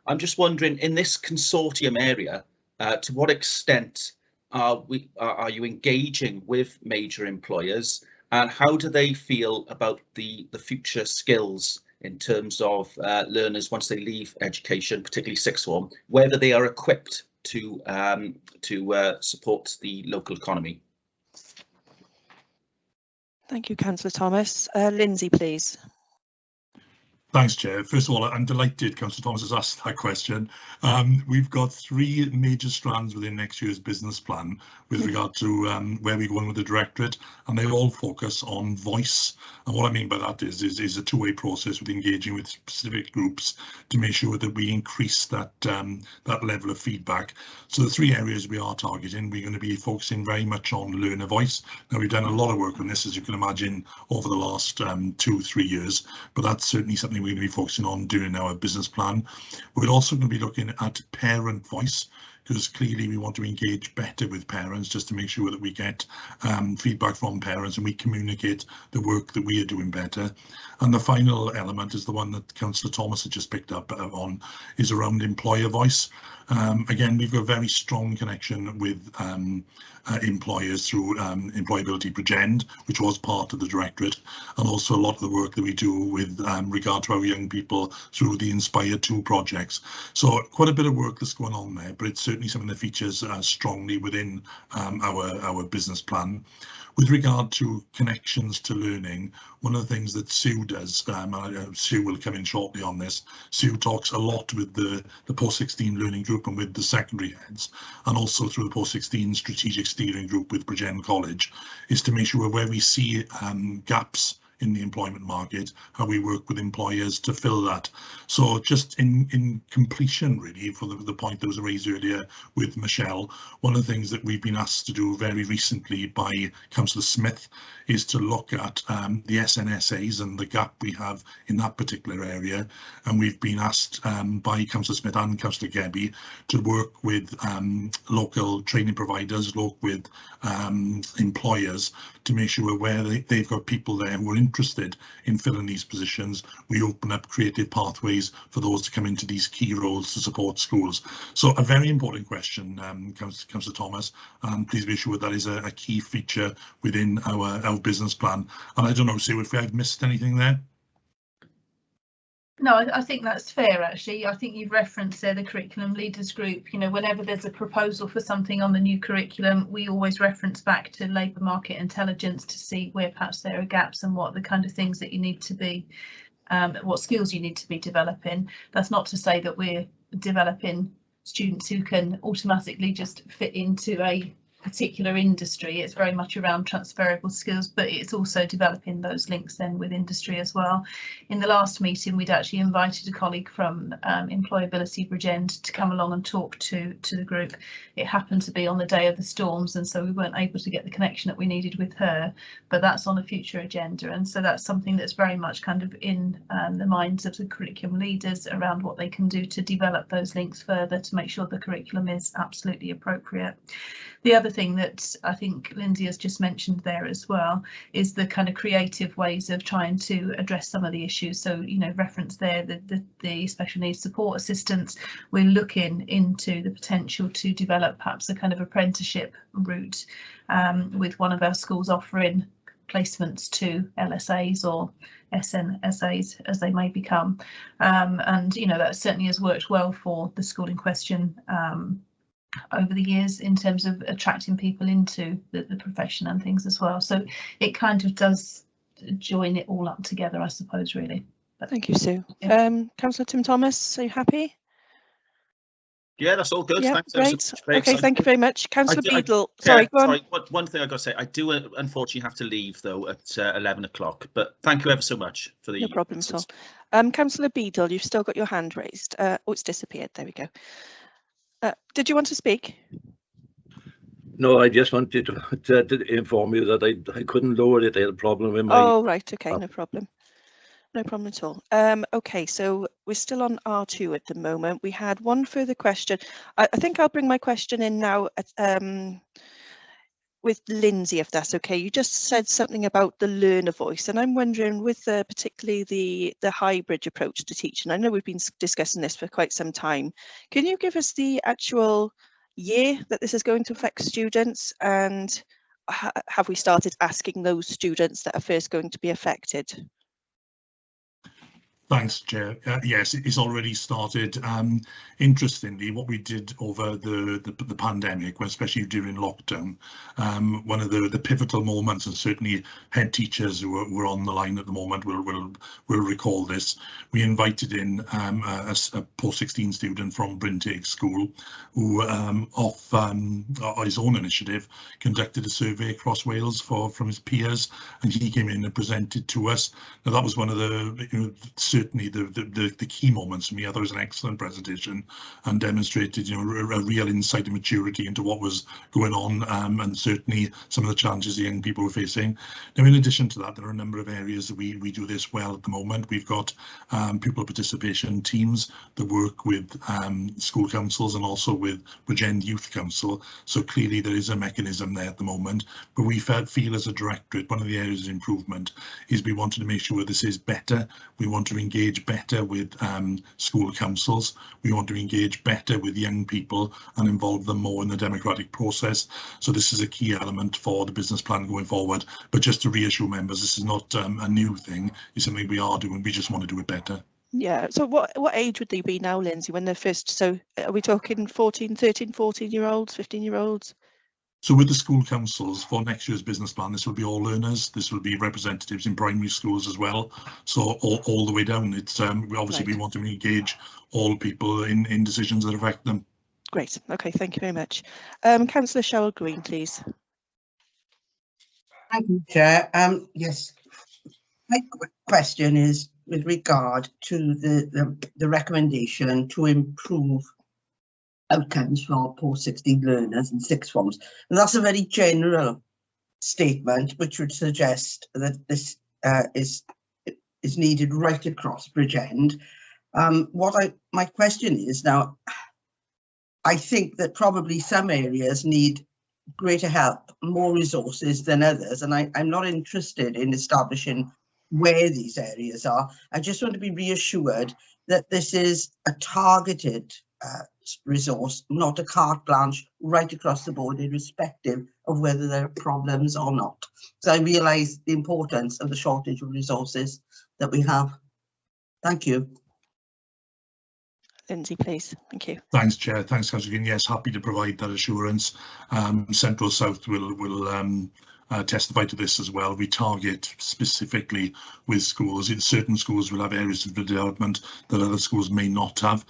I'm just wondering, in this consortium area, to what extent are you engaging with major employers, and how do they feel about the future skills in terms of learners once they leave education, particularly sixth form, whether they are equipped to support the local economy? Thank you, Councillor Thomas. Lindsay, please. Thanks, Chair. First of all, I'm delighted Councillor Thomas has asked that question. We've got 3 major strands within next year's business plan with regard to where we're going with the directorate, and they all focus on voice. And what I mean by that is a two-way process with engaging with specific groups to make sure that we increase that that level of feedback. So the 3 areas we are targeting, we're going to be focusing very much on learner voice. Now, we've done a lot of work on this, as you can imagine, over the last 2-3 years, but that's certainly something we're going to be focusing on during our business plan. We're also going to be looking at parent voice, because clearly we want to engage better with parents just to make sure that we get feedback from parents and we communicate the work that we are doing better. And the final element is the one that Councillor Thomas had just picked up on, is around employer voice. Again, we've got a very strong connection with employers through Employability Progend, which was part of the directorate, and also a lot of the work that we do with regard to our young people through the Inspire 2 projects. So quite a bit of work that's going on there, but it's certainly something that features strongly within our business plan. With regard to connections to learning, one of the things that Sue does, Sue will come in shortly on this, Sue talks a lot with the post-16 learning group and with the secondary heads, and also through the post-16 strategic steering group with Bridgend College, is to make sure where we see gaps in the employment market, how we work with employers to fill that. So just in completion, really, for the point that was raised earlier with Michelle, one of the things that we've been asked to do very recently by Councillor Smith is to look at the SNSAs and the gap we have in that particular area. And we've been asked by Councillor Smith and Councillor Gebby to work with local training providers, work with employers to make sure where they've got people there who are interested in filling these positions, we open up creative pathways for those to come into these key roles to support schools. So a very important question, Councillor Thomas, and please be sure that is a key feature within our business plan. And I don't know, Sue, if I've missed anything there. No, I think that's fair, actually. I think you've referenced there the curriculum leaders group. You know, whenever there's a proposal for something on the new curriculum, we always reference back to labour market intelligence to see where perhaps there are gaps and what the kind of things that you need to be, what skills you need to be developing. That's not to say that we're developing students who can automatically just fit into a particular industry. It's very much around transferable skills, but it's also developing those links then with industry as well. In the last meeting, we'd actually invited a colleague from Employability Bridgend to come along and talk to the group. It happened to be on the day of the storms, and so we weren't able to get the connection that we needed with her, but that's on a future agenda. And so that's something that's very much kind of in the minds of the curriculum leaders around what they can do to develop those links further to make sure the curriculum is absolutely appropriate. The other thing that I think Lindsay has just mentioned there as well is the kind of creative ways of trying to address some of the issues. So, you know, reference there the special needs support assistants. We're looking into the potential to develop perhaps a kind of apprenticeship route with one of our schools offering placements to LSAs or SNSAs as they may become. And, you know, that certainly has worked well for the school in question over the years in terms of attracting people into the profession and things as well. So it kind of does join it all up together, I suppose, really. But thank you, Sue. Yeah. Councillor Tim Thomas, are you happy? Yeah, that's all good. Yeah, Thanks. great. Okay, thank you very much. Councillor Beadle, sorry, go on. Sorry, one thing I got to say, I do unfortunately have to leave though at 11 o'clock, but thank you ever so much for the. No problem at all. Councillor Beadle, you've still got your hand raised. Oh, it's disappeared. There we go. Did you want to speak? No, I just wanted to inform you that I couldn't lower it. I had a problem with my. Oh, right. Okay, no problem. No problem at all. OK, so we're still on R2 at the moment. We had one further question. I think I'll bring my question in now with Lindsay, if that's OK. You just said something about the learner voice, and I'm wondering with particularly the hybrid approach to teaching. I know we've been discussing this for quite some time. Can you give us the actual year that this is going to affect students, and have we started asking those students that are first going to be affected? Thanks, Chair. Yes, it's already started. Interestingly, what we did over the pandemic, especially during lockdown, one of the pivotal moments, and certainly head teachers who are on the line at the moment will recall this. We invited in a post-16 student from Bryntig School who, off his own initiative, conducted a survey across Wales from his peers, and he came in and presented to us. Now that was one of the certainly the key moments for me, I thought it was an excellent presentation and demonstrated, you know, a real insight and maturity into what was going on, and certainly some of the challenges the young people were facing. Now, in addition to that, there are a number of areas that we do this well at the moment. We've got pupil participation teams that work with school councils and also with Bridgend Youth Council. So clearly there is a mechanism there at the moment, but we feel as a directorate, one of the areas of improvement is we wanted to make sure this is better. We want to engage better with school councils. We want to engage better with young people and involve them more in the democratic process. So this is a key element for the business plan going forward. But just to reassure members, this is not a new thing. It's something we are doing. We just want to do it better. Yeah, so what age would they be now, Lindsay, when they're first, so are we talking 14, 13, 14-year-olds, 15-year-olds? So with the school councils for next year's business plan, this will be all learners. This will be representatives in primary schools as well. So all the way down. It's obviously we want to engage all people in decisions that affect them. Great. Okay, thank you very much. Councillor Cheryl Green, please. Thank you, Chair. Yes, my question is with regard to the recommendation to improve outcomes for post-16 learners in sixth forms. And that's a very general statement, which would suggest that this is needed right across Bridgend. My question is now, I think that probably some areas need greater help, more resources than others, and I'm not interested in establishing where these areas are. I just want to be reassured that this is a targeted resource, not a carte blanche right across the board, irrespective of whether there are problems or not. So I realise the importance of the shortage of resources that we have. Thank you. Lindsay, please. Thank you. Thanks, Chair. Thanks, Councillor Green. Yes, happy to provide that assurance. Central South will testify to this as well. We target specifically with schools. Certain schools will have areas of development that other schools may not have.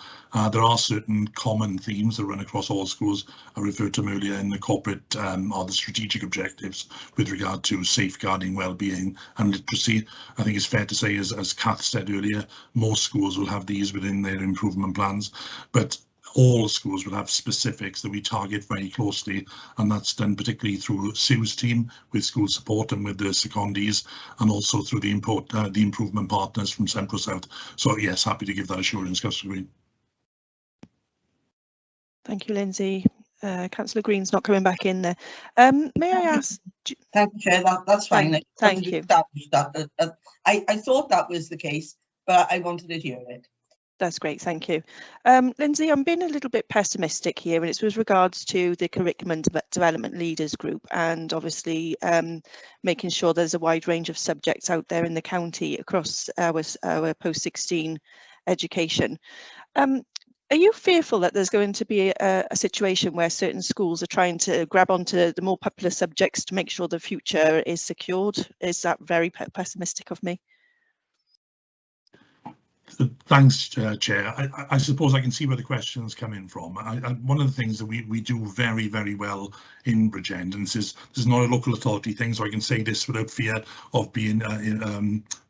There are certain common themes that run across all schools. I referred to them earlier in the corporate or the strategic objectives with regard to safeguarding, well-being and literacy. I think it's fair to say, as Kath said earlier, most schools will have these within their improvement plans, but all schools will have specifics that we target very closely, and that's done particularly through Sue's team with school support and with the secondees, and also through the improvement partners from Central South. So yes, happy to give that assurance, Councillor Green. Thank you, Lindsay. Councillor Green's not coming back in there. May I ask? Thank you, Chair. That's fine. Thank you. I thought that was the case, but I wanted to hear it. That's great, thank you. Lindsay, I'm being a little bit pessimistic here, and it's with regards to the Curriculum Development Leaders Group, and obviously making sure there's a wide range of subjects out there in the county across our post-16 education. Are you fearful that there's going to be a situation where certain schools are trying to grab onto the more popular subjects to make sure the future is secured? Is that very pessimistic of me? Thanks, Chair. I suppose I can see where the question's coming from. One of the things that we do very, very well in Bridgend, and this is not a local authority thing, so I can say this without fear of being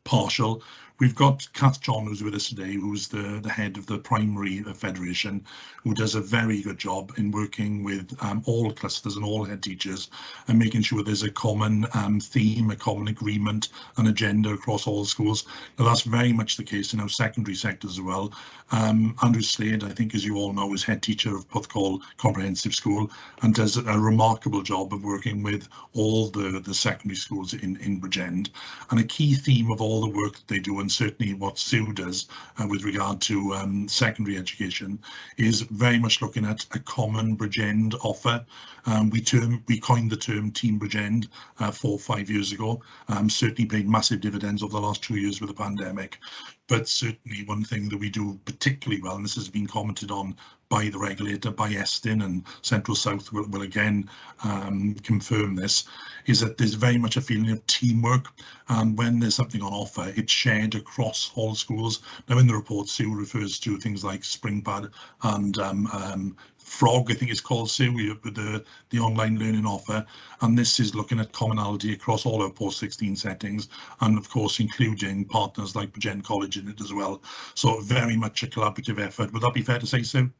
partial. We've got Kath John, who's with us today, who's the head of the Primary Federation, who does a very good job in working with all clusters and all head teachers and making sure there's a common theme, a common agreement and agenda across all schools. Now, that's very much the case in our secondary sectors as well. Andrew Slade, I think, as you all know, is head teacher of Puthcall Comprehensive School and does a remarkable job of working with all the secondary schools in Bridgend. And a key theme of all the work that they do, and certainly what Sue does with regard to secondary education, is very much looking at a common Bridgend offer. We coined the term Team Bridgend 4 or 5 years ago, certainly paid massive dividends over the last 2 years with the pandemic. But certainly one thing that we do particularly well, and this has been commented on by the regulator, by Estyn, and Central South will again confirm this, is that there's very much a feeling of teamwork, and when there's something on offer, it's shared across all schools. Now in the report, Sue refers to things like Springpad and Frog, I think it's called, Sue, with the online learning offer, and this is looking at commonality across all our post-16 settings, and of course including partners like Bridgend College in it as well. So very much a collaborative effort. Would that be fair to say, Sue?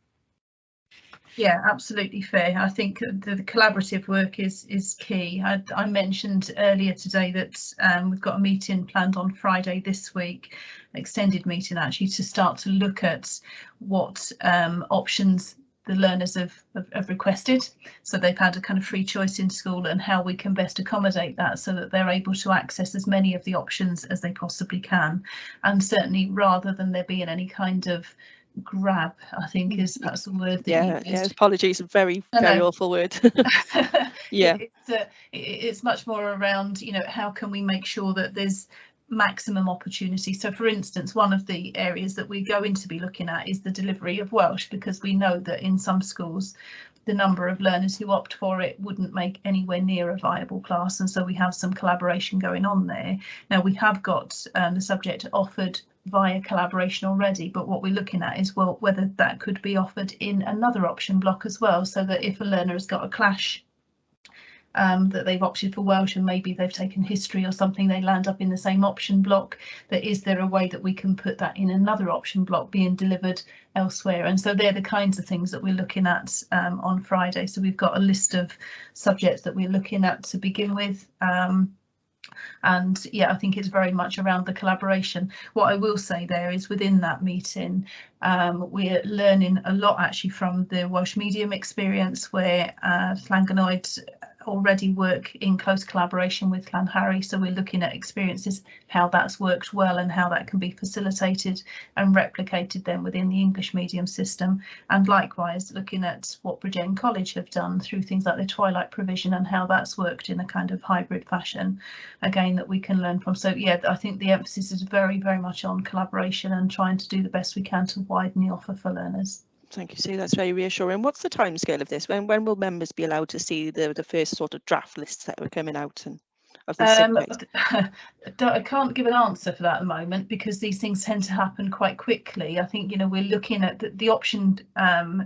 Yeah, absolutely fair. I think the collaborative work is key. I mentioned earlier today that we've got a meeting planned on Friday this week, an extended meeting actually, to start to look at what options the learners have requested. So they've had a kind of free choice in school, and how we can best accommodate that so that they're able to access as many of the options as they possibly can. And certainly rather than there being any kind of grab, I think is perhaps the word that you used. Apologies, a very awful word. Yeah, it's much more around, you know, how can we make sure that there's maximum opportunity. So for instance, one of the areas that we're going to be looking at is the delivery of Welsh, because we know that in some schools the number of learners who opt for it wouldn't make anywhere near a viable class, and so we have some collaboration going on there. Now we have got the subject offered via collaboration already, but what we're looking at is, well, whether that could be offered in another option block as well, so that if a learner has got a clash that they've opted for Welsh and maybe they've taken history or something, they land up in the same option block, that is there a way that we can put that in another option block being delivered elsewhere? And so they're the kinds of things that we're looking at on Friday. So we've got a list of subjects that we're looking at to begin with. And yeah, I think it's very much around the collaboration. What I will say there is within that meeting, we're learning a lot actually from the Welsh medium experience, where Llanganoid already work in close collaboration with Llanharry, so we're looking at experiences, how that's worked well and how that can be facilitated and replicated then within the English medium system, and likewise looking at what Bridgend College have done through things like the Twilight provision and how that's worked in a kind of hybrid fashion, again, that we can learn from. So yeah, I think the emphasis is very, very much on collaboration and trying to do the best we can to widen the offer for learners. Thank you, Sue. That's very reassuring. What's the timescale of this? When will members be allowed to see the first sort of draft lists that are coming out and of this subject? I can't give an answer for that at the moment, because these things tend to happen quite quickly. I think, you know, we're looking at the option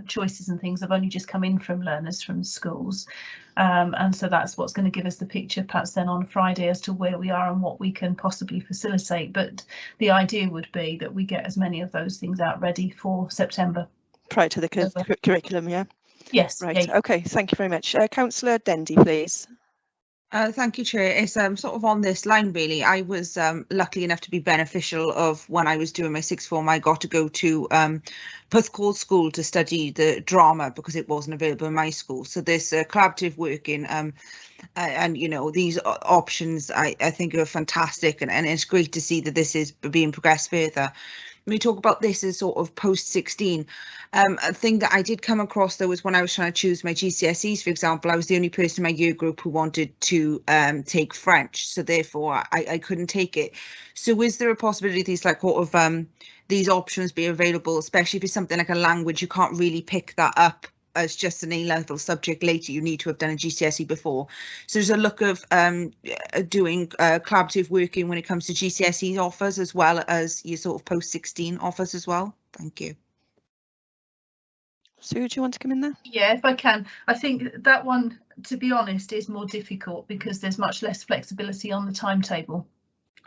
choices and things have only just come in from learners from schools, and so that's what's going to give us the picture perhaps then on Friday as to where we are and what we can possibly facilitate. But the idea would be that we get as many of those things out ready for September. Prior to the curriculum, yeah? Yes. Right, yeah. OK, thank you very much. Councillor Dendy, please. Thank you, Chair. It's sort of on this line, really. I was lucky enough to be beneficial of when I was doing my sixth form. I got to go to Porthcawl School to study the drama because it wasn't available in my school. So this collaborative working and, you know, these options I think are fantastic, and it's great to see that this is being progressed further. We talk about this as sort of post-16. A thing that I did come across, though, was when I was trying to choose my GCSEs, for example, I was the only person in my year group who wanted to take French, so therefore I couldn't take it. So is there a possibility these like sort of these options be available, especially if it's something like a language, you can't really pick that up as just an A-level subject later, you need to have done a GCSE before. So there's a look of doing collaborative working when it comes to GCSE offers, as well as your sort of post-16 offers as well. Thank you. Sue, do you want to come in there? Yeah, if I can. I think that one, to be honest, is more difficult because there's much less flexibility on the timetable.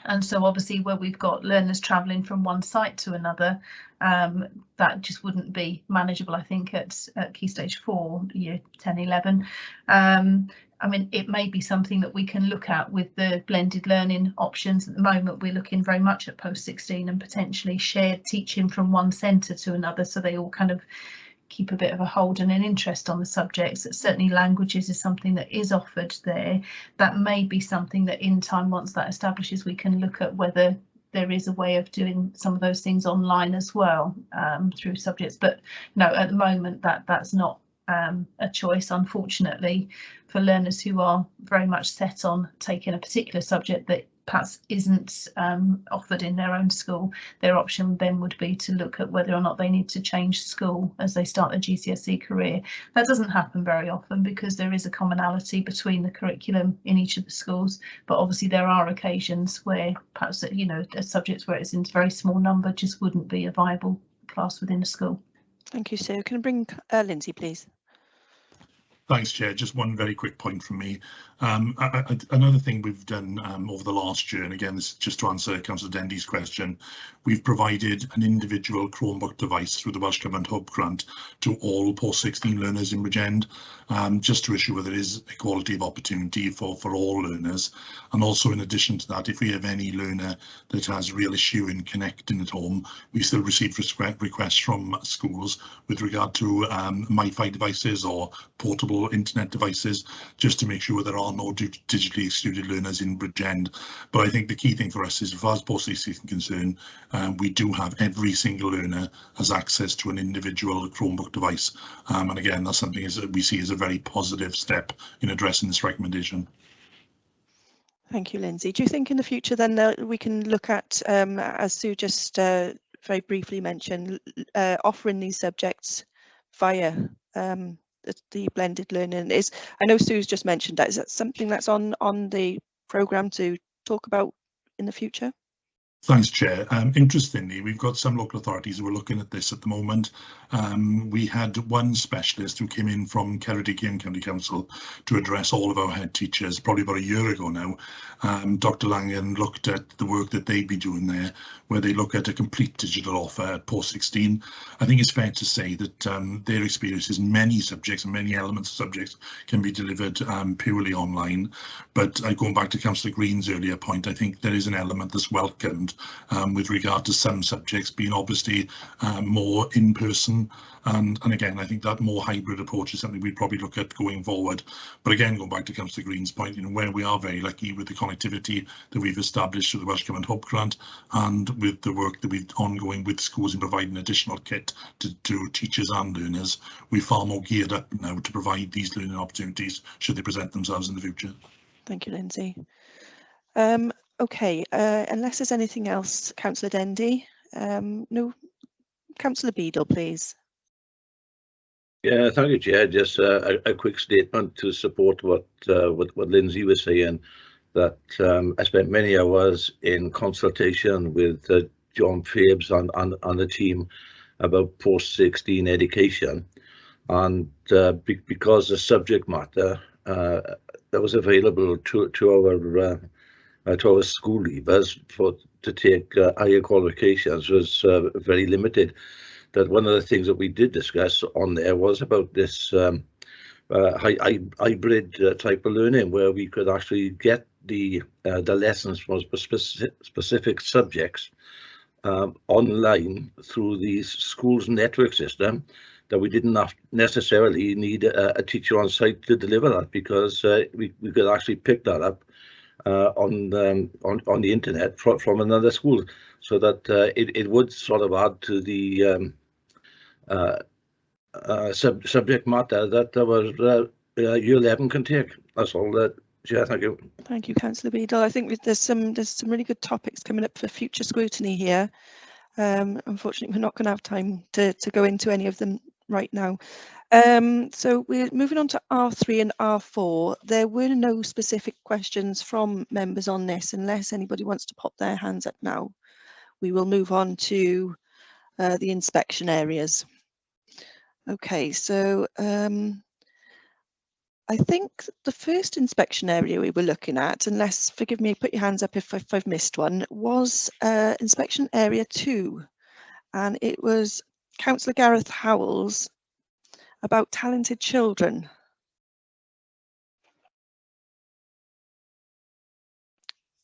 And so obviously where we've got learners travelling from one site to another, that just wouldn't be manageable, I think, at Key Stage 4, year 10, 11. I mean, it may be something that we can look at with the blended learning options. At the moment, we're looking very much at post-16 and potentially shared teaching from one centre to another, so they all kind of keep a bit of a hold and an interest on the subjects. Certainly languages is something that is offered there. That may be something that in time, once that establishes, we can look at whether there is a way of doing some of those things online as well, through subjects. But no, at the moment that's not a choice, unfortunately, for learners who are very much set on taking a particular subject that perhaps isn't offered in their own school, their option then would be to look at whether or not they need to change school as they start their GCSE career. That doesn't happen very often because there is a commonality between the curriculum in each of the schools, but obviously there are occasions where perhaps, you know, subjects where it's in very small number just wouldn't be a viable class within a school. Thank you, Sue. Can I bring Lindsay, please? Thanks, Chair. Just one very quick point from me. Another thing we've done over the last year, and again, this is just to answer Councillor Dendy's question, we've provided an individual Chromebook device through the Welsh Government Hub grant to all post-16 learners in Bridgend, just to ensure there is equality of opportunity for all learners. And also, in addition to that, if we have any learner that has a real issue in connecting at home, we still receive requests from schools with regard to MiFi devices or portable internet devices, just to make sure there are no digitally excluded learners in Bridgend. But I think the key thing for us is, as far as post-16 is concerned, we do have every single learner has access to an individual Chromebook device. And again, that's something that we see as a very positive step in addressing this recommendation. Thank you, Lindsay. Do you think in the future then we can look at, as Sue just very briefly mentioned, offering these subjects via the blended learning? I know Sue's just mentioned that. Is that something that's on the programme to talk about in the future? Thanks, Chair. Interestingly, we've got some local authorities who are looking at this at the moment. We had one specialist who came in from Ceredigion County Council to address all of our head teachers, probably about a year ago now. Dr. Langan looked at the work that they'd be doing there, where they look at a complete digital offer at post-16. I think it's fair to say that their experiences in many subjects and many elements of subjects can be delivered purely online. But going back to Councillor Green's earlier point, I think there is an element that's welcomed with regard to some subjects being obviously more in person, and again, I think that more hybrid approach is something we'd probably look at going forward. But again, going back to Councillor Green's point, you know, where we are very lucky with the connectivity that we've established through the Welsh Government Hub grant, and with the work that we've ongoing with schools in providing additional kit to teachers and learners, we're far more geared up now to provide these learning opportunities should they present themselves in the future. Thank you, Lindsay. Okay, unless there's anything else, Councillor Dendy. No, Councillor Beadle, please. Yeah, thank you, Chair. Just a quick statement to support what Lindsay was saying, that I spent many hours in consultation with John Fabes and the team about post-16 education, and because the subject matter that was available to our school leavers to take higher qualifications was very limited. That one of the things that we did discuss on there was about this hybrid type of learning, where we could actually get the lessons from specific subjects online through the school's network system, that we didn't necessarily need a teacher on site to deliver that, because we could actually pick that up on the internet from another school, so that it would sort of add to the subject matter that our year 11 can take. That's all. Chair, thank you. Thank you, Councillor Beadle. I think there's some really good topics coming up for future scrutiny here. Unfortunately, we're not going to have time to go into any of them right now. So we're moving on to R3 and R4. There were no specific questions from members on this. Unless anybody wants to pop their hands up now, we will move on to the inspection areas. Okay, so I think the first inspection area we were looking at, unless, forgive me, put your hands up if I've missed one, was inspection area 2, and it was Councillor Gareth Howells about talented children.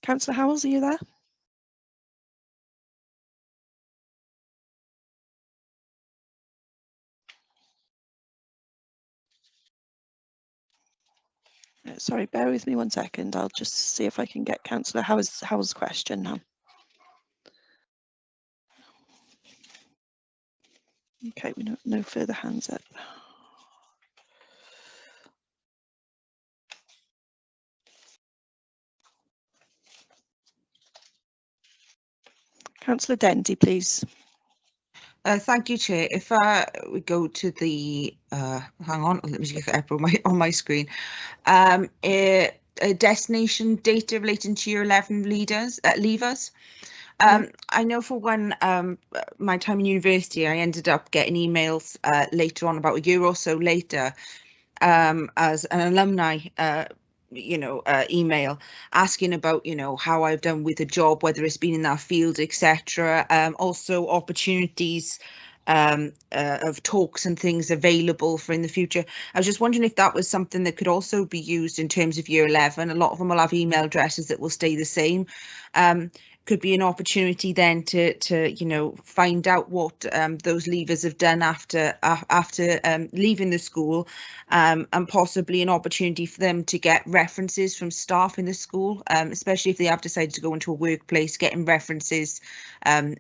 Councillor Howells, are you there? Sorry, bear with me 1 second. I'll just see if I can get Councillor Howell's question now. Okay, we no further hands up. Councillor Dendy, please. Thank you, Chair. If we go to the, hang on, let me just get up on my screen. A destination data relating to year 11 leavers. I know for one, my time in university, I ended up getting emails later on, about a year or so later, as an alumni email asking about, how I've done with a job, whether it's been in that field, etc. Also opportunities of talks and things available for in the future. I was just wondering if that was something that could also be used in terms of year 11. A lot of them will have email addresses that will stay the same. Could be an opportunity then to find out what those leavers have done after leaving the school, and possibly an opportunity for them to get references from staff in the school, especially if they have decided to go into a workplace. Getting references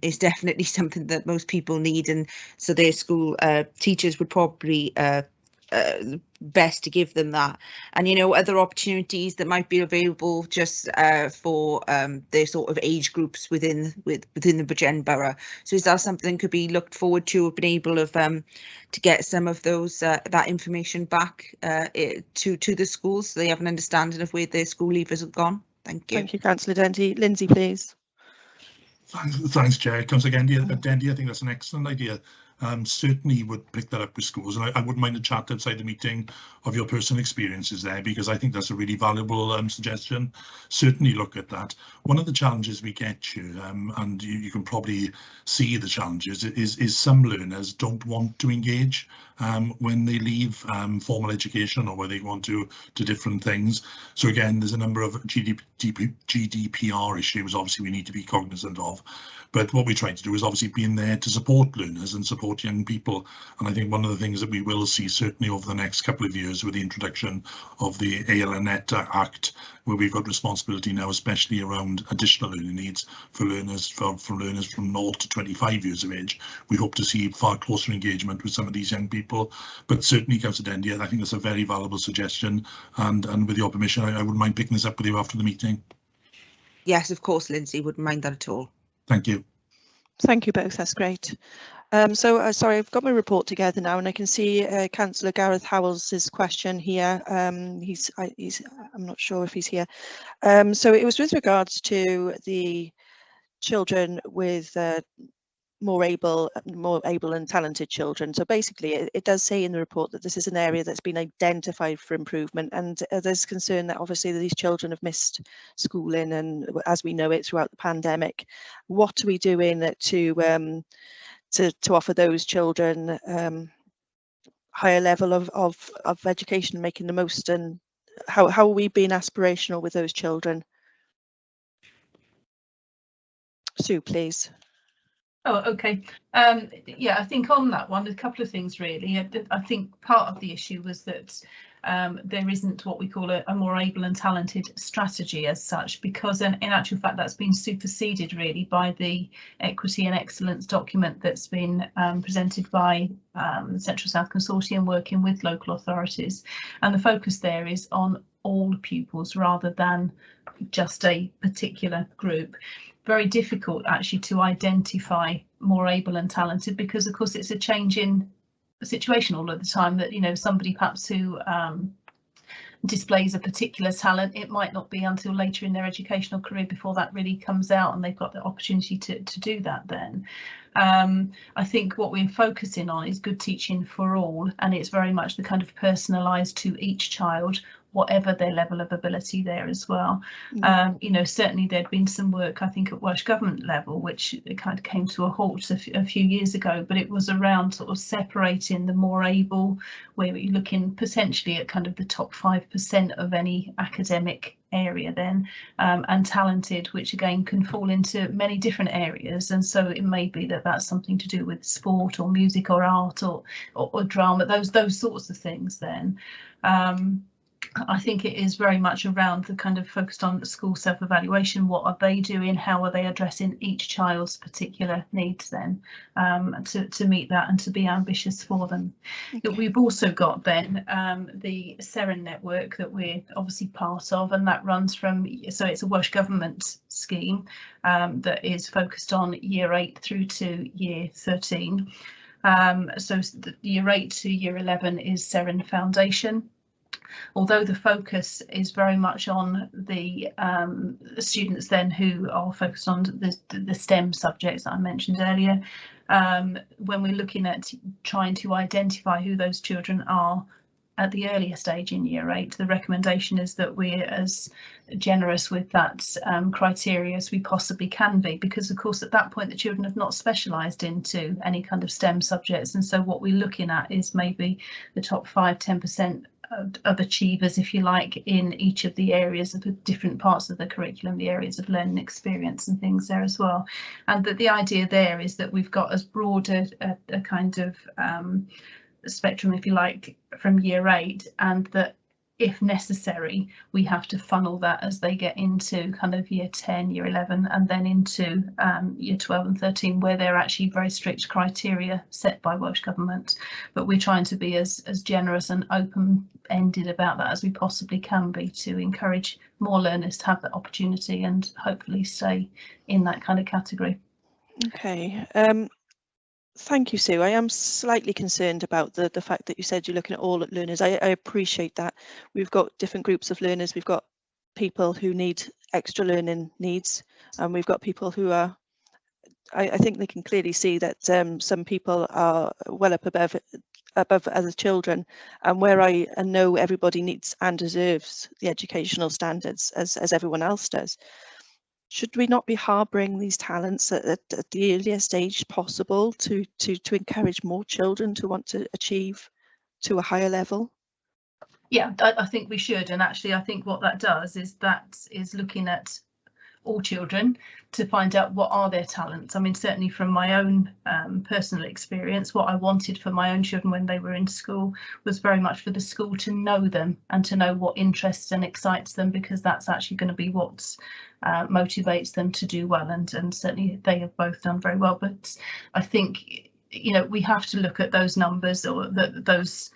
is definitely something that most people need, and so their school teachers would probably best to give them that. And other opportunities that might be available just for their sort of age groups within the Bridgend Borough. So is that something could be looked forward to, or been able of to get some of those that information back to the schools, so they have an understanding of where their school leavers have gone? Thank you. Thank you, Councillor Dendy. Lindsay, please. Thanks, Chair. Councillor Dendy, I think that's an excellent idea. Certainly would pick that up with schools, and I wouldn't mind a chat outside the meeting of your personal experiences there, because I think that's a really valuable suggestion. Certainly look at that. One of the challenges we get here, and you can probably see the challenges, is some learners don't want to engage when they leave formal education, or where they want to different things. So again, there's a number of GDPR issues obviously we need to be cognizant of. But what we try to do is obviously being there to support learners and support young people. And I think one of the things that we will see certainly over the next couple of years with the introduction of the ALNet Act, where we've got responsibility now, especially around additional learning needs for learners from 0 to 25 years of age. We hope to see far closer engagement with some of these young people. But certainly, Councillor Dendy, I think that's a very valuable suggestion. And with your permission, I wouldn't mind picking this up with you after the meeting. Yes, of course, Lindsay, wouldn't mind that at all. Thank you. Thank you both, that's great. Sorry, I've got my report together now, and I can see Councillor Gareth Howells' question here. I'm not sure if he's here. So it was with regards to the children with more able and talented children. So basically it does say in the report that this is an area that's been identified for improvement, and there's concern that obviously these children have missed schooling, and as we know it, throughout the pandemic. What are we doing to offer those children higher level of education, making the most, and how are we being aspirational with those children? Sue, please. Oh, okay. Yeah, I think on that one, a couple of things really. I think part of the issue was that there isn't what we call a more able and talented strategy as such, because in actual fact that's been superseded really by the equity and excellence document that's been presented by the Central South Consortium working with local authorities, and the focus there is on all pupils rather than just a particular group. Very difficult actually to identify more able and talented, because of course it's a change in situation all of the time, that somebody perhaps who displays a particular talent, it might not be until later in their educational career before that really comes out and they've got the opportunity to do that then. I think what we're focusing on is good teaching for all, and it's very much the kind of personalised to each child, whatever their level of ability there as well. Certainly there'd been some work, I think, at Welsh Government level, which it kind of came to a halt a few years ago, but it was around sort of separating the more able, where you're looking potentially at kind of the top 5% of any academic area then, and talented, which again can fall into many different areas, and so it may be that that's something to do with sport or music or art or drama, those sorts of things then. I think it is very much around the kind of focused on the school self-evaluation. What are they doing? How are they addressing each child's particular needs then, to meet that and to be ambitious for them. Okay. We've also got then the SEREN network that we're obviously part of, and that runs from, so it's a Welsh Government scheme that is focused on year 8 through to year 13. So the year 8 to year 11 is SEREN Foundation. Although the focus is very much on the students then who are focused on the STEM subjects that I mentioned earlier, when we're looking at trying to identify who those children are at the earlier stage in year 8, the recommendation is that we're as generous with that criteria as we possibly can be, because of course at that point the children have not specialised into any kind of STEM subjects, and so what we're looking at is maybe the top 5–10% of achievers, if you like, in each of the areas of the different parts of the curriculum, the areas of learning experience and things there as well. And that the idea there is that we've got as broad a kind of spectrum, if you like, from year 8, and that if necessary we have to funnel that as they get into kind of year 10, year 11, and then into year 12 and 13, where they're actually very strict criteria set by Welsh Government. But we're trying to be as generous and open-ended about that as we possibly can be, to encourage more learners to have that opportunity and hopefully stay in that kind of category. Okay. Thank you, Sue. I am slightly concerned about the fact that you said you're looking at all learners. I appreciate that. We've got different groups of learners. We've got people who need extra learning needs, and we've got people who are, I think they can clearly see that some people are well up above other children, and where I know everybody needs and deserves the educational standards as everyone else does. Should we not be harbouring these talents at the earliest stage possible to encourage more children to want to achieve to a higher level? Yeah, I think we should, and actually I think what that does is looking at all children to find out what are their talents. I mean, certainly from my own personal experience, what I wanted for my own children when they were in school was very much for the school to know them and to know what interests and excites them, because that's actually going to be what motivates them to do well, and certainly they have both done very well. But I think, you know, we have to look at those numbers, or those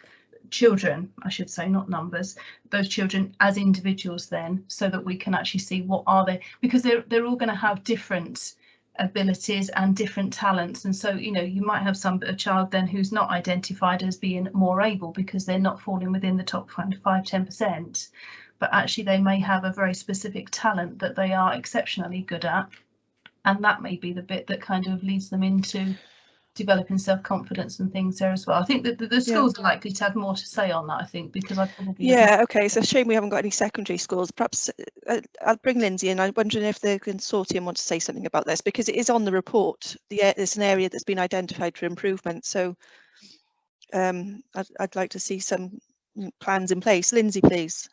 children, I should say, not numbers, those children as individuals then, so that we can actually see what are they, because they're all going to have different abilities and different talents. And so, you know, you might have a child then who's not identified as being more able because they're not falling within the top 5–10%, but actually they may have a very specific talent that they are exceptionally good at, and that may be the bit that kind of leads them into developing self-confidence and things there as well. I think that the schools are likely to have more to say on that, I think, because I probably okay, it's a shame we haven't got any secondary schools. Perhaps I'll bring Lindsay in. I'm wondering if the consortium want to say something about this, because it is on the report. It's an area that's been identified for improvement, so I'd like to see some plans in place. Lindsay, please.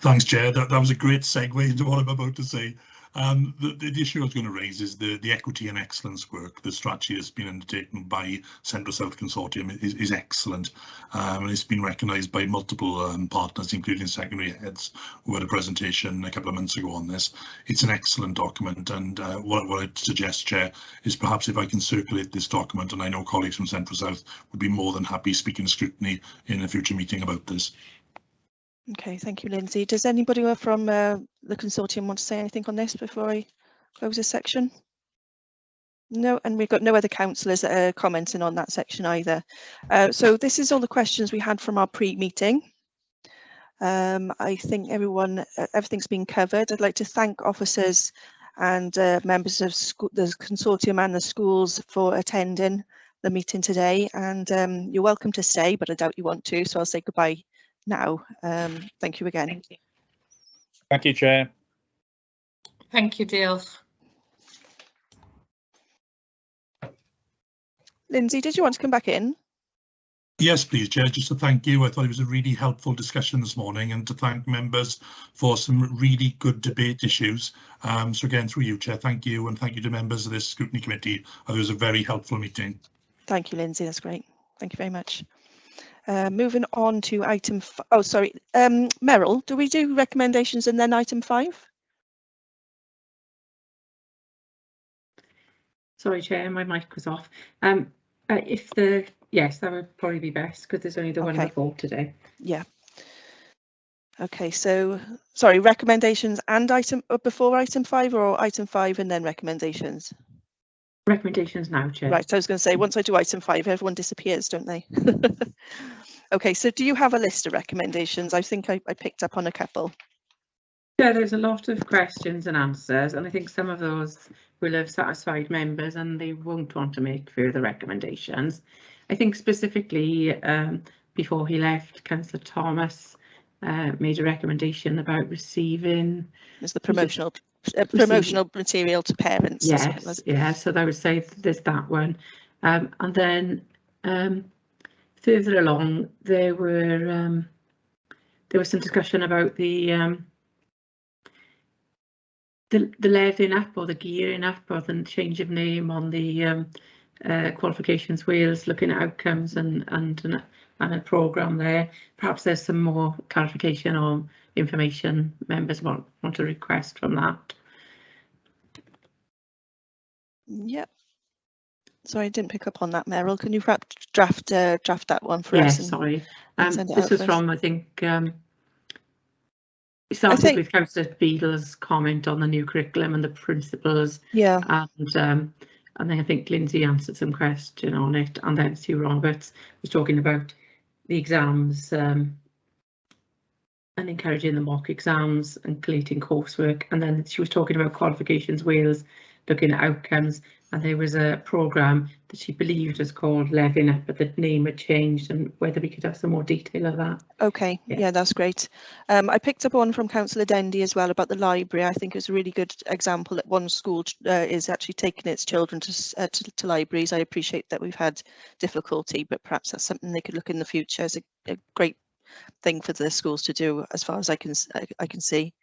Thanks, Chair. That was a great segue into what I'm about to say. The issue I was going to raise is the equity and excellence work. The strategy that's been undertaken by Central South Consortium is excellent, and it's been recognised by multiple partners, including secondary heads, who had a presentation a couple of months ago on this. It's an excellent document, and what I'd suggest, Chair, is perhaps if I can circulate this document, and I know colleagues from Central South would be more than happy speaking to Scrutiny in a future meeting about this. Okay, thank you, Lindsay. Does anybody from the consortium want to say anything on this before I close this section? No, and we've got no other councillors that are commenting on that section either. So this is all the questions we had from our pre-meeting. I think everything's been covered. I'd like to thank officers and members of the consortium and the schools for attending the meeting today, and you're welcome to stay, but I doubt you want to, so I'll say goodbye now. Thank you again. Thank you, Chair. Thank you, diolch. Lindsay, did you want to come back in? Yes, please, Chair. Just to thank you. I thought it was a really helpful discussion this morning, and to thank members for some really good debate issues. So again, through you, Chair, thank you, and thank you to members of this Scrutiny Committee. It was a very helpful meeting. Thank you, Lindsay. That's great. Thank you very much. Moving on to item, oh sorry, Meryl, do we do recommendations and then item 5? Sorry, Chair, my mic was off. Yes, that would probably be best because there's only the one before today. Yeah. Okay, so sorry, recommendations and item before item 5, or item 5 and then recommendations? Recommendations now, Chair. Right, so I was going to say, once I do item 5, everyone disappears, don't they? Okay, so do you have a list of recommendations? I think I picked up on a couple. Yeah, there's a lot of questions and answers, and I think some of those will have satisfied members and they won't want to make further recommendations. I think specifically before he left, Councillor Thomas made a recommendation about receiving... There's the promotional material to parents. Yes, yeah, so I would say there's that one. And then further along, there was some discussion about the leveling up or the gearing up or the change of name on the Qualifications Wales, looking at outcomes and a programme there. Perhaps there's some more clarification or information members want to request from that. Yep. Sorry, I didn't pick up on that, Meryl. Can you perhaps draft that one for us? Yes, sorry. This was from, I think, it started with Councillor Beadle's comment on the new curriculum and the principles. Yeah. And then I think Lindsay answered some question on it, and then Sue Roberts was talking about the exams and encouraging the mock exams and collating coursework. And then she was talking about Qualifications Wales, looking at outcomes, and there was a programme that she believed was called Leveling Up, but the name had changed, and whether we could have some more detail of that. Okay, yeah, that's great. I picked up one from Councillor Dendy as well about the library. I think it's a really good example that one school is actually taking its children to libraries. I appreciate that we've had difficulty, but perhaps that's something they could look in the future as a great thing for the schools to do, as far as I can see.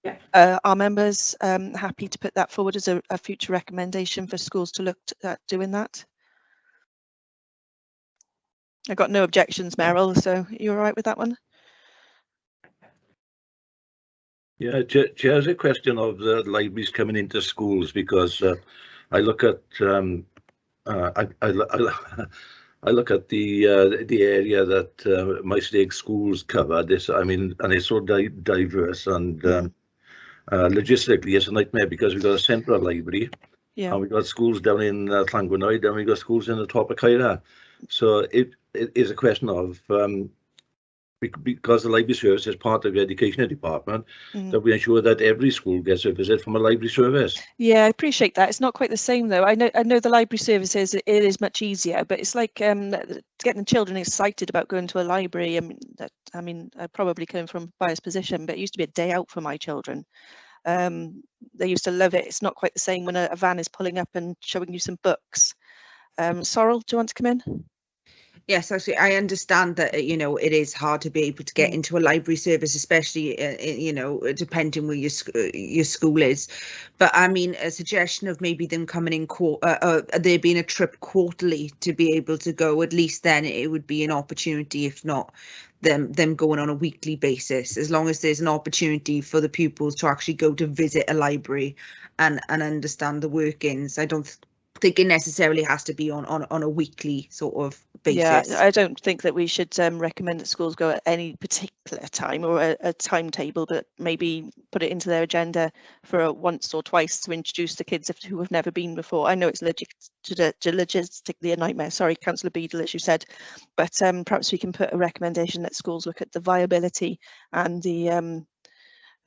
Yeah. Are members happy to put that forward as a future recommendation for schools to look at doing that? I got no objections, Meryl, so you're all right with that one? Yeah, Chair's a question of the libraries coming into schools, because I look at I look at the area that my stake schools cover. This, I mean, and it's so diverse, and logistically it's a nightmare, because we've got a central library, and we've got schools down in Llangwynnoed, and we've got schools in the top of Caerau. So it is a question of because the library service is part of the education department, that we ensure that every school gets a visit from a library service. Yeah, I appreciate that. It's not quite the same though. I know the library services, it is much easier, but it's like getting the children excited about going to a library. I mean, I probably come from a biased position, but it used to be a day out for my children. They used to love it. It's not quite the same when a van is pulling up and showing you some books. Sorrel, do you want to come in? Yes, actually, I understand that, you know, it is hard to be able to get into a library service, especially, you know, depending where your school is. But I mean, a suggestion of maybe them coming in, there being a trip quarterly to be able to go, at least then it would be an opportunity, if not them going on a weekly basis, as long as there's an opportunity for the pupils to actually go to visit a library and understand the workings. I don't think it necessarily has to be on a weekly sort of basis. Yeah, I don't think that we should recommend that schools go at any particular time or a timetable, but maybe put it into their agenda for once or twice to introduce the kids who have never been before. I know it's logistically a nightmare. Sorry, Councillor Beadle, as you said, but perhaps we can put a recommendation that schools look at the viability and the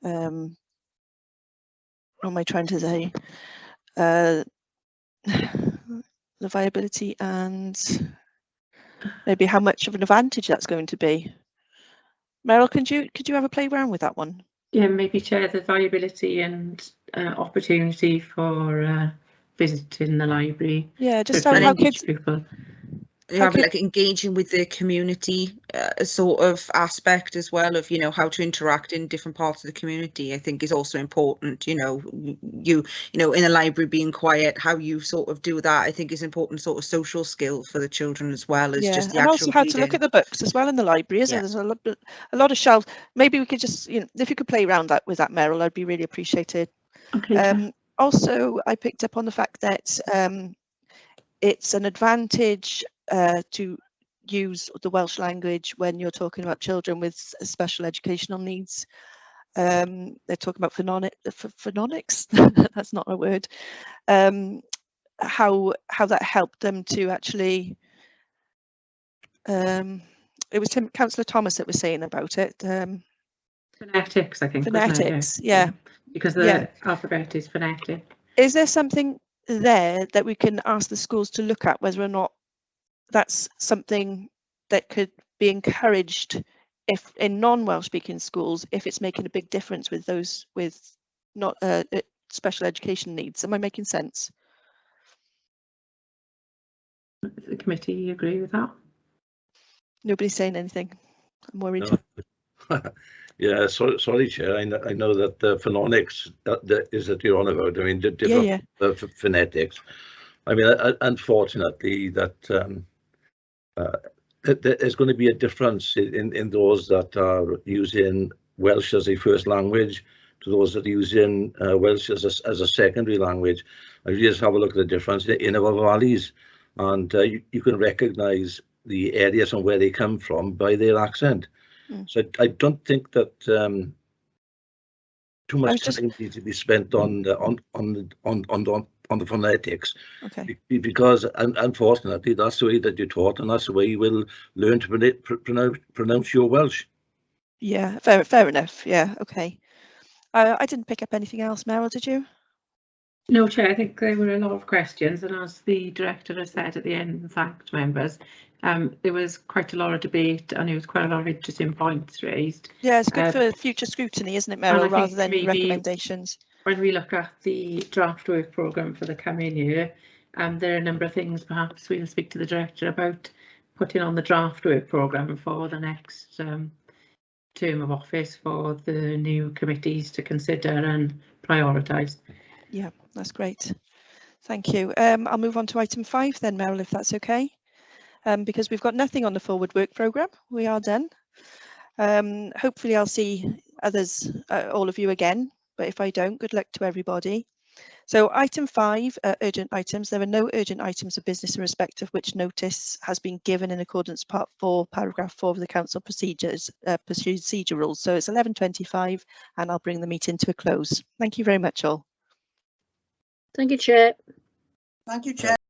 what am I trying to say? The viability and maybe how much of an advantage that's going to be. Meryl, could you have a play around with that one? Yeah, maybe share the viability and opportunity for visiting the library. Yeah, just how kids. People. have like engaging with the community sort of aspect as well of, you know, how to interact in different parts of the community, I think is also important. You know, you know, in a library being quiet, how you sort of do that, I think is important sort of social skill for the children as well as just the and actual also how reading. to look at the books as well in the library, isn't there? There's a lot of shelves. Maybe we could just, you know, if you could play around that with that, Meryl, I'd be really appreciated. Okay. Also, I picked up on the fact that it's an advantage to use the Welsh language when you're talking about children with special educational needs. They're talking about phonics. That's not a word. How that helped them to actually. It was Councillor Thomas that was saying about it. Phonetics, I think. Phonetics, wasn't it? yeah. Because the alphabet is phonetic. Is there something there that we can ask the schools to look at, whether or not that's something that could be encouraged if in non-Welsh speaking schools, if it's making a big difference with those with not special education needs? Am I making sense? The committee, you agree with that? Nobody's saying anything. I'm worried. No. Yeah, sorry, Chair. I know that the phonics that you're on about. I mean, the different phonetics. I mean, unfortunately, that there's going to be a difference in those that are using Welsh as a first language to those that are using Welsh as a secondary language. And you just have a look at the difference in our valleys, and you can recognise the areas and where they come from by their accent. So I don't think that too much time needs to be spent on the phonetics. Okay. Because unfortunately that's the way that you're taught, and that's the way you will learn to pronounce your Welsh. Yeah, fair enough. Yeah, okay. I didn't pick up anything else, Meryl, did you? No, Chair, I think there were a lot of questions, and as the Director has said at the end and thanked members, there was quite a lot of debate and there was quite a lot of interesting points raised. Yeah, it's good for future scrutiny, isn't it, Meryl, rather than recommendations? When we look at the draft work programme for the coming year, there are a number of things perhaps we'll speak to the Director about putting on the draft work programme for the next term of office for the new committees to consider and prioritise. Yeah, that's great. Thank you. I'll move on to item 5 then, Meryl, if that's okay. Because we've got nothing on the forward work programme. We are done. Hopefully I'll see others, all of you again, but if I don't, good luck to everybody. So item 5, urgent items. There are no urgent items of business in respect of which notice has been given in accordance with Part 4, Paragraph 4 of the Council procedure rules. So it's 11:25 and I'll bring the meeting to a close. Thank you very much all. Thank you, Chair. Thank you, Chair.